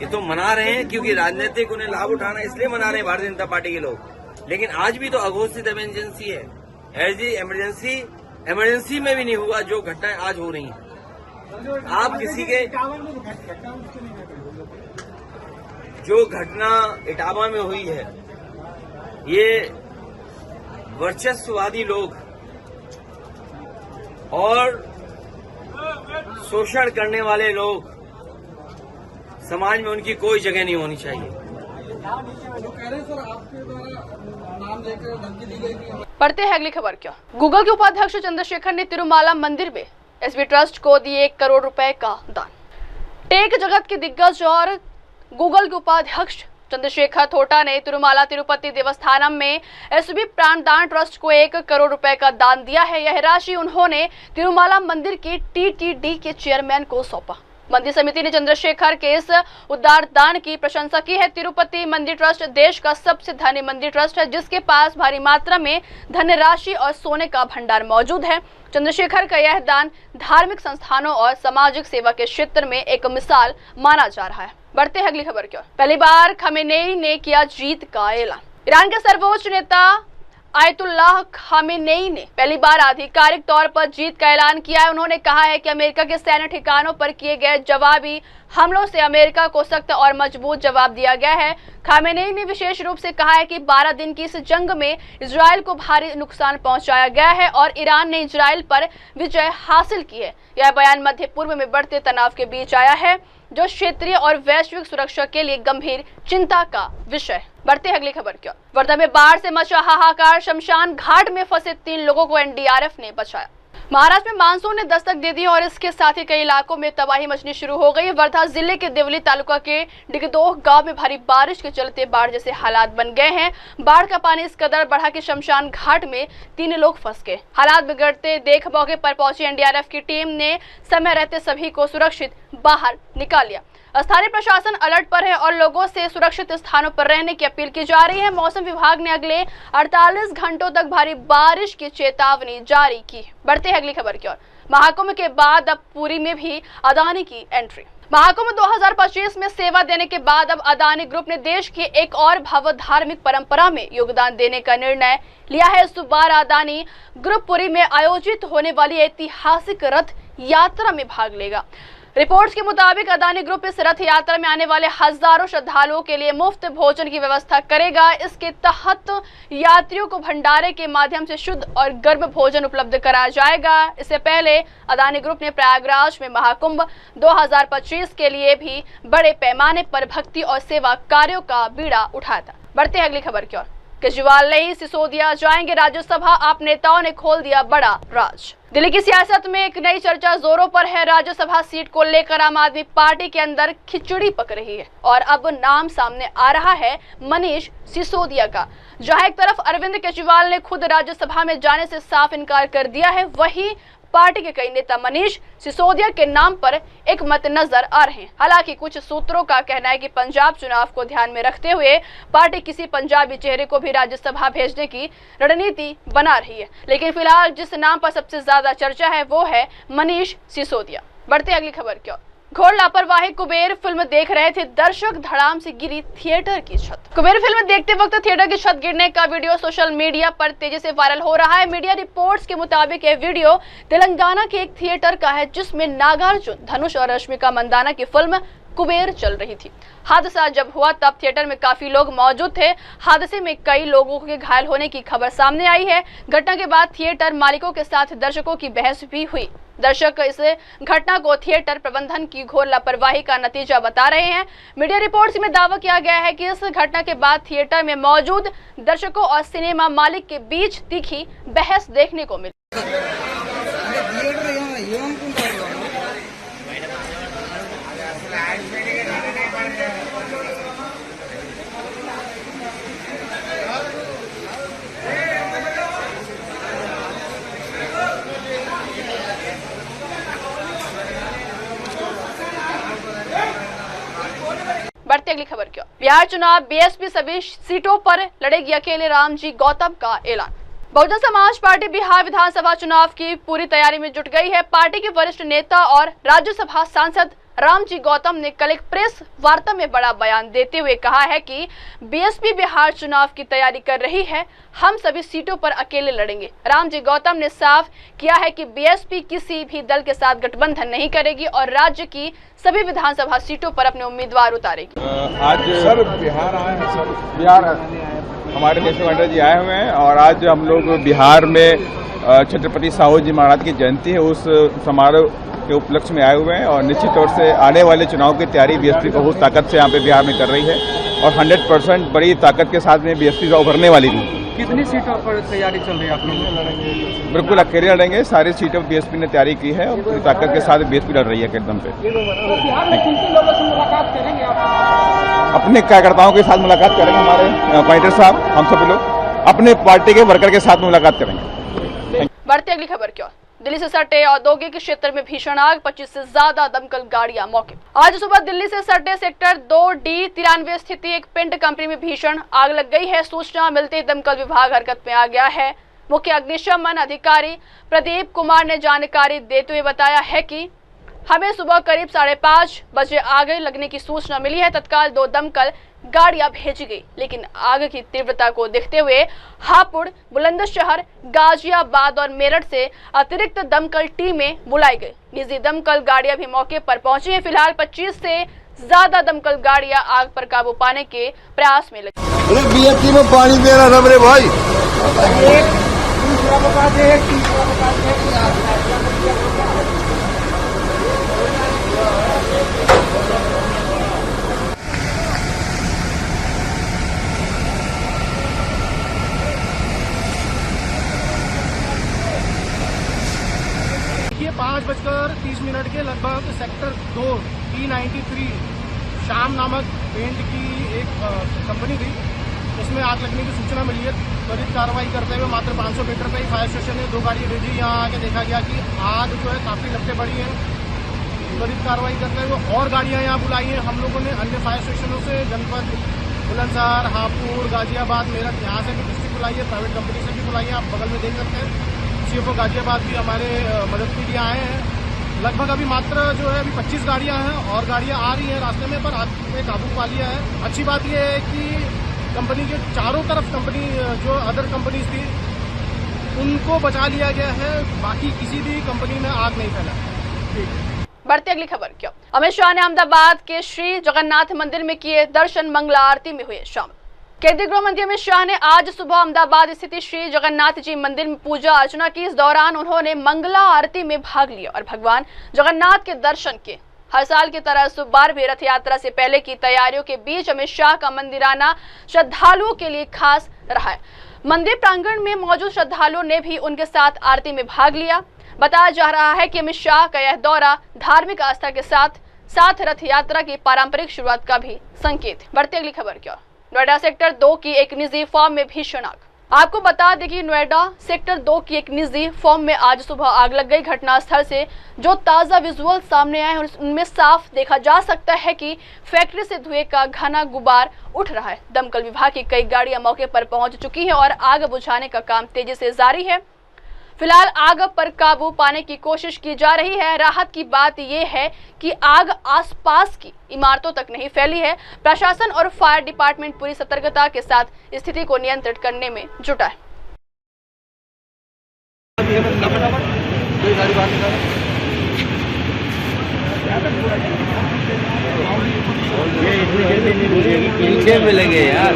ये तो मना रहे हैं क्योंकि राजनीतिक उन्हें लाभ उठाना, इसलिए मना रहे हैं भारतीय जनता पार्टी के लोग। लेकिन आज भी तो अघोषित इमरजेंसी है। ऐसी इमरजेंसी में भी नहीं हुआ जो घटनाएं आज हो रही हैं। आप किसी के जो घटना इटावा में हुई है, ये वर्चस्ववादी लोग और शोषण करने वाले लोग, समाज में उनकी कोई जगह नहीं होनी चाहिए। पढ़ते हैं अगली खबर क्या। गूगल के उपाध्यक्ष चंद्रशेखर ने तिरुमाला मंदिर में एसबी ट्रस्ट को दिए 1 करोड़ रुपए का दान। टेक जगत के दिग्गज और गूगल के उपाध्यक्ष चंद्रशेखर थोटा ने तिरुमाला तिरुपति देवस्थानम में एसबी प्राणदान ट्रस्ट को 1 करोड़ रुपए का दान दिया है। यह राशि उन्होंने तिरुमाला मंदिर के टीटीडी के चेयरमैन को सौंपा। मंदिर समिति ने चंद्रशेखर के इस उदार दान की प्रशंसा की है। तिरुपति मंदिर ट्रस्ट देश का सबसे धनी मंदिर ट्रस्ट है, जिसके पास भारी मात्रा में धनराशि और सोने का भंडार मौजूद है। चंद्रशेखर का यह दान धार्मिक संस्थानों और सामाजिक सेवा के क्षेत्र में एक मिसाल माना जा रहा है। बढ़ते हैं अगली खबर की ओर। पहली बार खमेनेई ने किया जीत का ऐलान। ईरान के सर्वोच्च नेता आयतुल्लाह खामेनेई ने पहली बार आधिकारिक तौर पर जीत का ऐलान किया है। उन्होंने कहा है कि अमेरिका के सैन्य ठिकानों पर किए गए जवाबी हमलों से अमेरिका को सख्त और मजबूत जवाब दिया गया है। खामेनेई ने विशेष रूप से कहा है कि 12 दिन की इस जंग में इजराइल को भारी नुकसान पहुंचाया गया है और ईरान ने इजराइल पर विजय हासिल की है। यह बयान मध्य पूर्व में बढ़ते तनाव के बीच आया है, जो क्षेत्रीय और वैश्विक सुरक्षा के लिए गंभीर चिंता का विषय है। बढ़ते अगली खबर की ओर। वर्धा में बाढ़ से मचा हाहाकार, शमशान घाट में फंसे 3 लोगों को एनडीआरएफ ने बचाया। महाराष्ट्र में मानसून ने दस्तक दे दी और इसके साथ ही कई इलाकों में तबाही मचनी शुरू हो गई। वर्धा जिले के देवली तालुका के डिगदोह गांव में भारी बारिश के चलते बाढ़ जैसे हालात बन गए हैं। बाढ़ का पानी इस कदर बढ़ा कि शमशान घाट में 3 लोग फंस गए। हालात बिगड़ते देख मौके पर पहुंची एनडीआरएफ की टीम ने समय रहते सभी को सुरक्षित बाहर निकाल लिया। स्थानीय प्रशासन अलर्ट पर है और लोगों से सुरक्षित स्थानों पर रहने की अपील की जा रही है। मौसम विभाग ने अगले 48 घंटों तक भारी बारिश की चेतावनी जारी की। बढ़ते हैं अगली खबर की ओर। महाकुंभ के बाद अब पुरी में भी अदानी की एंट्री। महाकुंभ 2025 में सेवा देने के बाद अब अदानी ग्रुप ने देश की एक और भव्य धार्मिक परंपरा में योगदान देने का निर्णय लिया है। इस बार अदानी ग्रुप पुरी में आयोजित होने वाली ऐतिहासिक रथ यात्रा में भाग लेगा। रिपोर्ट्स के मुताबिक अदानी ग्रुप इस रथ यात्रा में आने वाले हजारों श्रद्धालुओं के लिए मुफ्त भोजन की व्यवस्था करेगा। इसके तहत यात्रियों को भंडारे के माध्यम से शुद्ध और गर्म भोजन उपलब्ध कराया जाएगा। इससे पहले अदानी ग्रुप ने प्रयागराज में महाकुंभ 2025 के लिए भी बड़े पैमाने पर भक्ति और सेवा कार्यों का बीड़ा उठाया था। बढ़ते अगली खबर की ओर। केजरीवाल नहीं सिसोदिया जाएंगे राज्यसभा, आप नेताओं ने खोल दिया बड़ा राज। दिल्ली की सियासत में एक नई चर्चा जोरों पर है। राज्यसभा सीट को लेकर आम आदमी पार्टी के अंदर खिचड़ी पक रही है और अब नाम सामने आ रहा है मनीष सिसोदिया का। जहां एक तरफ अरविंद केजरीवाल ने खुद राज्यसभा में जाने से साफ इनकार कर दिया है, वहीं पार्टी के कई नेता मनीष सिसोदिया के नाम पर एक मत नजर आ रहे हैं। हालांकि कुछ सूत्रों का कहना है कि पंजाब चुनाव को ध्यान में रखते हुए पार्टी किसी पंजाबी चेहरे को भी राज्यसभा भेजने की रणनीति बना रही है, लेकिन फिलहाल जिस नाम पर सबसे ज्यादा चर्चा है वो है मनीष सिसोदिया। बढ़ते अगली खबर की ओर। घोर लापरवाही, कुबेर फिल्म देख रहे थे दर्शक, धड़ाम से गिरी थिएटर की छत। कुबेर फिल्म देखते वक्त थिएटर की छत गिरने का वीडियो सोशल मीडिया पर तेजी से वायरल हो रहा है। मीडिया रिपोर्ट्स के मुताबिक यह वीडियो तेलंगाना के एक थिएटर का है, जिसमें नागार्जुन, धनुष और रश्मिका मंदाना की फिल्म कुबेर चल रही थी। हादसा जब हुआ तब थिएटर में काफी लोग मौजूद थे। हादसे में कई लोगों के घायल होने की खबर सामने आई है। घटना के बाद थिएटर मालिकों के साथ दर्शकों की बहस भी हुई। दर्शक इस घटना को थिएटर प्रबंधन की घोर लापरवाही का नतीजा बता रहे हैं। मीडिया रिपोर्ट्स में दावा किया गया है कि इस घटना के बाद थिएटर में मौजूद दर्शकों और सिनेमा मालिक के बीच तीखी बहस देखने को मिली। बढ़ते अगली खबर की ओर। बिहार चुनाव, बीएसपी सभी सीटों पर लड़ेगी अकेले, रामजी गौतम का ऐलान। बहुजन समाज पार्टी बिहार विधानसभा चुनाव की पूरी तैयारी में जुट गई है। पार्टी के वरिष्ठ नेता और राज्यसभा सांसद रामजी गौतम ने कल एक प्रेस वार्ता में बड़ा बयान देते हुए कहा है कि बीएसपी बिहार चुनाव की तैयारी कर रही है, हम सभी सीटों पर अकेले लड़ेंगे। रामजी गौतम ने साफ किया है कि बीएसपी किसी भी दल के साथ गठबंधन नहीं करेगी और राज्य की सभी विधानसभा सीटों पर अपने उम्मीदवार उतारेगी। आज सर बिहार आए हैं, सर बिहार हमारे केशव मंडल जी आए हुए हैं और आज हम लोग बिहार में छत्रपति साहू जी महाराज की जयंती है, उस समारोह के उपलक्ष्य में आए हुए हैं और निश्चित तौर से आने वाले चुनाव की तैयारी बीएसपी बहुत ताकत से यहाँ पे बिहार में कर रही है और 100% बड़ी ताकत के साथ में बीएसपी उभरने वाली भी। कितनी सीटों पर तैयारी चल रही है आपकी? बिल्कुल अकेले लड़ेंगे, सारी सीटों पर बीएसपी ने तैयारी की है और पूरी ताकत के साथ बीएसपी लड़ रही है एकदम से। अपने कार्यकर्ताओं के साथ मुलाकात करेंगे, हमारे पॉइंटर साहब, हम सब लोग अपने पार्टी के वर्कर के साथ मुलाकात करेंगे। बढ़ते अगली खबर की ओर। दिल्ली से सटे औद्योगिक क्षेत्र में भीषण आग, 25 से ज्यादा दमकल गाड़ियां मौके। आज सुबह दिल्ली से सटे सेक्टर 2D93 स्थित एक पेंट कंपनी में भीषण आग लग गई है। सूचना मिलते ही दमकल विभाग हरकत में आ गया है। मुख्य अग्निशमन अधिकारी प्रदीप कुमार ने जानकारी देते हुए बताया है कि हमें सुबह करीब 5:30 बजे आग लगने की सूचना मिली है। तत्काल 2 दमकल गाड़ियां भेजी गई, लेकिन आग की तीव्रता को देखते हुए हापुड़, बुलंदशहर, गाजियाबाद और मेरठ से अतिरिक्त दमकल टीमें बुलाई गई। निजी दमकल गाड़ियां भी मौके पर पहुंची हैं। फिलहाल 25 से ज्यादा दमकल गाड़ियां आग पर काबू पाने के प्रयास में लगी। में पानी दे रहा था भाई। देखिए 5:30 के लगभग सेक्टर 2D93 शाम नामक पेंट की एक कंपनी थी, उसमें आग लगने की सूचना मिली है। त्वरित कार्रवाई करते हुए मात्र 500 मीटर पर ही फायर स्टेशन ने 2 गाड़ियां भेजी। यहाँ आके देखा गया कि आग जो है काफी लपटें बढ़ी है। त्वरित कार्रवाई करते हुए और गाड़ियां यहाँ बुलाई हैं। हम लोगों ने अन्य फायर स्टेशनों से जनपद बुलंदशहर, हापुड़, गाजियाबाद, मेरठ यहाँ से भी डिस्ट्रिक्ट बुलाई है, प्राइवेट कंपनी से भी बुलाई है। आप बगल में देख सकते हैं CFO गाजियाबाद भी हमारे मदद के लिए आए हैं। लगभग अभी मात्र जो है अभी 25 गाड़ियां हैं और गाड़ियां आ रही हैं रास्ते में, पर आग पे काबू पा लिया है। अच्छी बात यह है कि कंपनी के चारों तरफ कंपनी जो अदर कंपनीज थी उनको बचा लिया गया है, बाकी किसी भी कंपनी में आग नहीं फैला। बढ़ती अगली खबर क्यों। अमित शाह ने अहमदाबाद के श्री जगन्नाथ मंदिर में किए दर्शन, मंगला आरती में हुए शामिल। केंद्रीय गृह मंत्री अमित शाह ने आज सुबह अहमदाबाद स्थित श्री जगन्नाथ जी मंदिर में पूजा अर्चना की। इस दौरान उन्होंने मंगला आरती में भाग लिया और भगवान जगन्नाथ के दर्शन किए। हर साल की तरह इस बार भी रथ यात्रा से पहले की तैयारियों के बीच अमित शाह का मंदिर आना श्रद्धालुओं के लिए खास रहा है। मंदिर प्रांगण में मौजूद श्रद्धालुओं ने भी उनके साथ आरती में भाग लिया। बताया जा रहा है कि अमित शाह का यह दौरा धार्मिक आस्था के साथ रथ यात्रा की पारंपरिक शुरुआत का भी संकेत है। बढ़ती अगली खबर की ओर। नोएडा सेक्टर 2 की एक निजी फॉर्म में भीषण आग। आपको बता दें कि नोएडा सेक्टर 2 की एक निजी फॉर्म में आज सुबह आग लग गई। घटनास्थल से जो ताजा विजुअल सामने आए हैं उनमें साफ देखा जा सकता है कि फैक्ट्री से धुएं का घना गुबार उठ रहा है। दमकल विभाग की कई गाड़ियां मौके पर पहुंच चुकी हैं और आग बुझाने का काम तेजी से जारी है। फिलहाल आग पर काबू पाने की कोशिश की जा रही है। राहत की बात यह है कि आग आसपास की इमारतों तक नहीं फैली है। प्रशासन और फायर डिपार्टमेंट पूरी सतर्कता के साथ स्थिति को नियंत्रित करने में जुटा है। पीछे में लगे यार,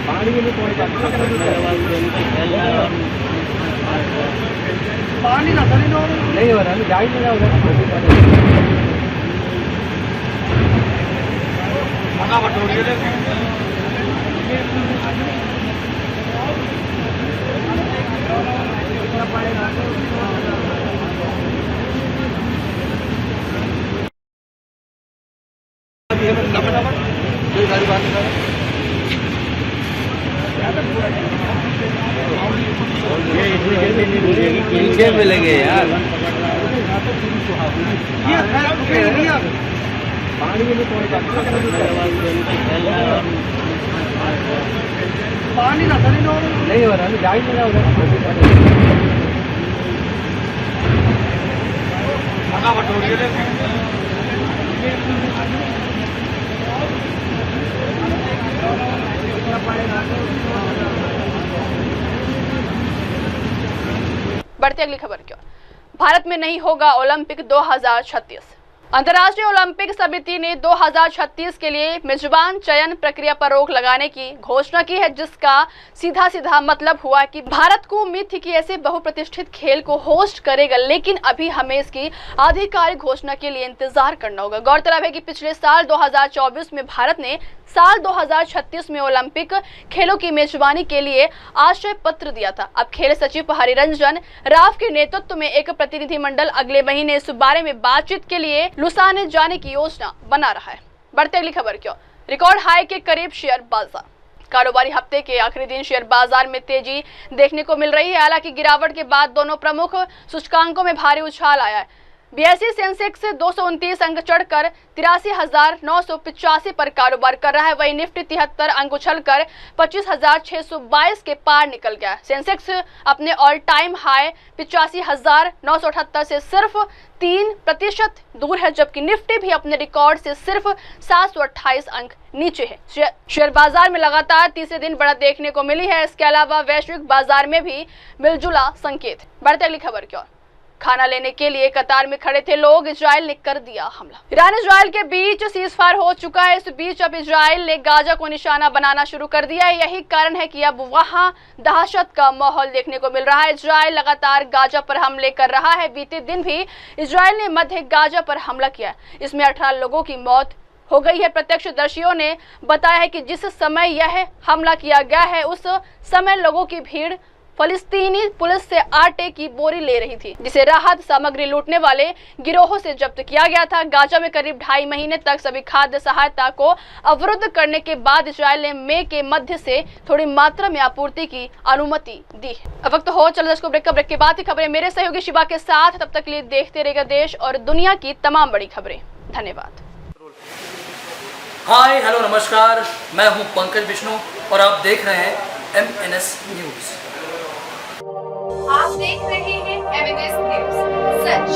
पानी में पानी नहीं हो रहा है, जाए नहीं पीछे में लगे यार, पानी में पानी नहीं हो रहा है, जाए बढ़ती अगली खबर की ओर। भारत में नहीं होगा ओलंपिक 2036। अंतर्राष्ट्रीय ओलंपिक समिति ने 2036 के लिए मेजबान चयन प्रक्रिया पर रोक लगाने की घोषणा की है, जिसका सीधा मतलब हुआ कि भारत को उम्मीद थी कि ऐसे बहुप्रतिष्ठित खेल को होस्ट करेगा, लेकिन अभी हमें इसकी आधिकारिक घोषणा के लिए इंतजार करना होगा। गौरतलब है कि पिछले साल 2024 में भारत ने साल 2036 में ओलंपिक खेलों की मेजबानी के लिए आशय पत्र दिया था। अब खेल सचिव हरिरंजन राव के नेतृत्व में एक प्रतिनिधिमंडल अगले महीने इस बारे में बातचीत के लिए लुसाने जाने की योजना बना रहा है। बढ़ते अगली खबर की ओर। रिकॉर्ड हाई के करीब शेयर बाजार। कारोबारी हफ्ते के आखिरी दिन शेयर बाजार में तेजी देखने को मिल रही है। हालांकि गिरावट के बाद दोनों प्रमुख सूचकांकों में भारी उछाल आया है। BSE सेंसेक्स 229 अंक चढ़कर 83,985 पर कारोबार कर रहा है। वहीं निफ्टी 73 अंक उछलकर 25,622 के पार निकल गया। सेंसेक्स अपने ऑल टाइम हाई 85,978 से सिर्फ 3% दूर है, जबकि निफ्टी भी अपने रिकॉर्ड से सिर्फ 728 अंक नीचे है। शेयर बाजार में लगातार तीसरे दिन बढ़त देखने को मिली है। इसके अलावा वैश्विक बाजार में भी मिलजुला संकेत। बढ़ते अगली खबर की ओर। खाना लेने के लिए कतार में खड़े थे लोग, इजराइल ने कर दिया हमला। ईरान इजराइल के बीच सीजफायर हो चुका है। इस बीच अब इजराइल ने गाजा को निशाना बनाना शुरू कर दिया है। यही कारण है कि अब वहां दहशत का माहौल देखने को मिल रहा है। इजराइल लगातार गाजा पर हमले कर रहा है। बीते दिन भी इजराइल ने मध्य गाजा पर हमला किया। इसमें 18 लोगों की मौत हो गई है। प्रत्यक्षदर्शियों ने बताया है कि जिस समय यह हमला किया गया है उस समय लोगों की भीड़ फलस्तीनी पुलिस से आटे की बोरी ले रही थी, जिसे राहत सामग्री लूटने वाले गिरोहों से जब्त किया गया था। गाजा में करीब 2.5 महीने तक सभी खाद्य सहायता को अवरुद्ध करने के बाद इजराइल ने मई के मध्य से थोड़ी मात्रा में आपूर्ति की अनुमति दी है। अब वक्त हो चलो दर्शकों ब्रेक के बाद की खबरें मेरे सहयोगी शिवा के साथ। तब तक के लिए देखते रहेगा देश और दुनिया की तमाम बड़ी खबरें। धन्यवाद। हाय हेलो नमस्कार, मैं हूं पंकज विष्णु और आप देख रहे हैं MNS न्यूज। आप देख रहे हैं MNS न्यूज, सच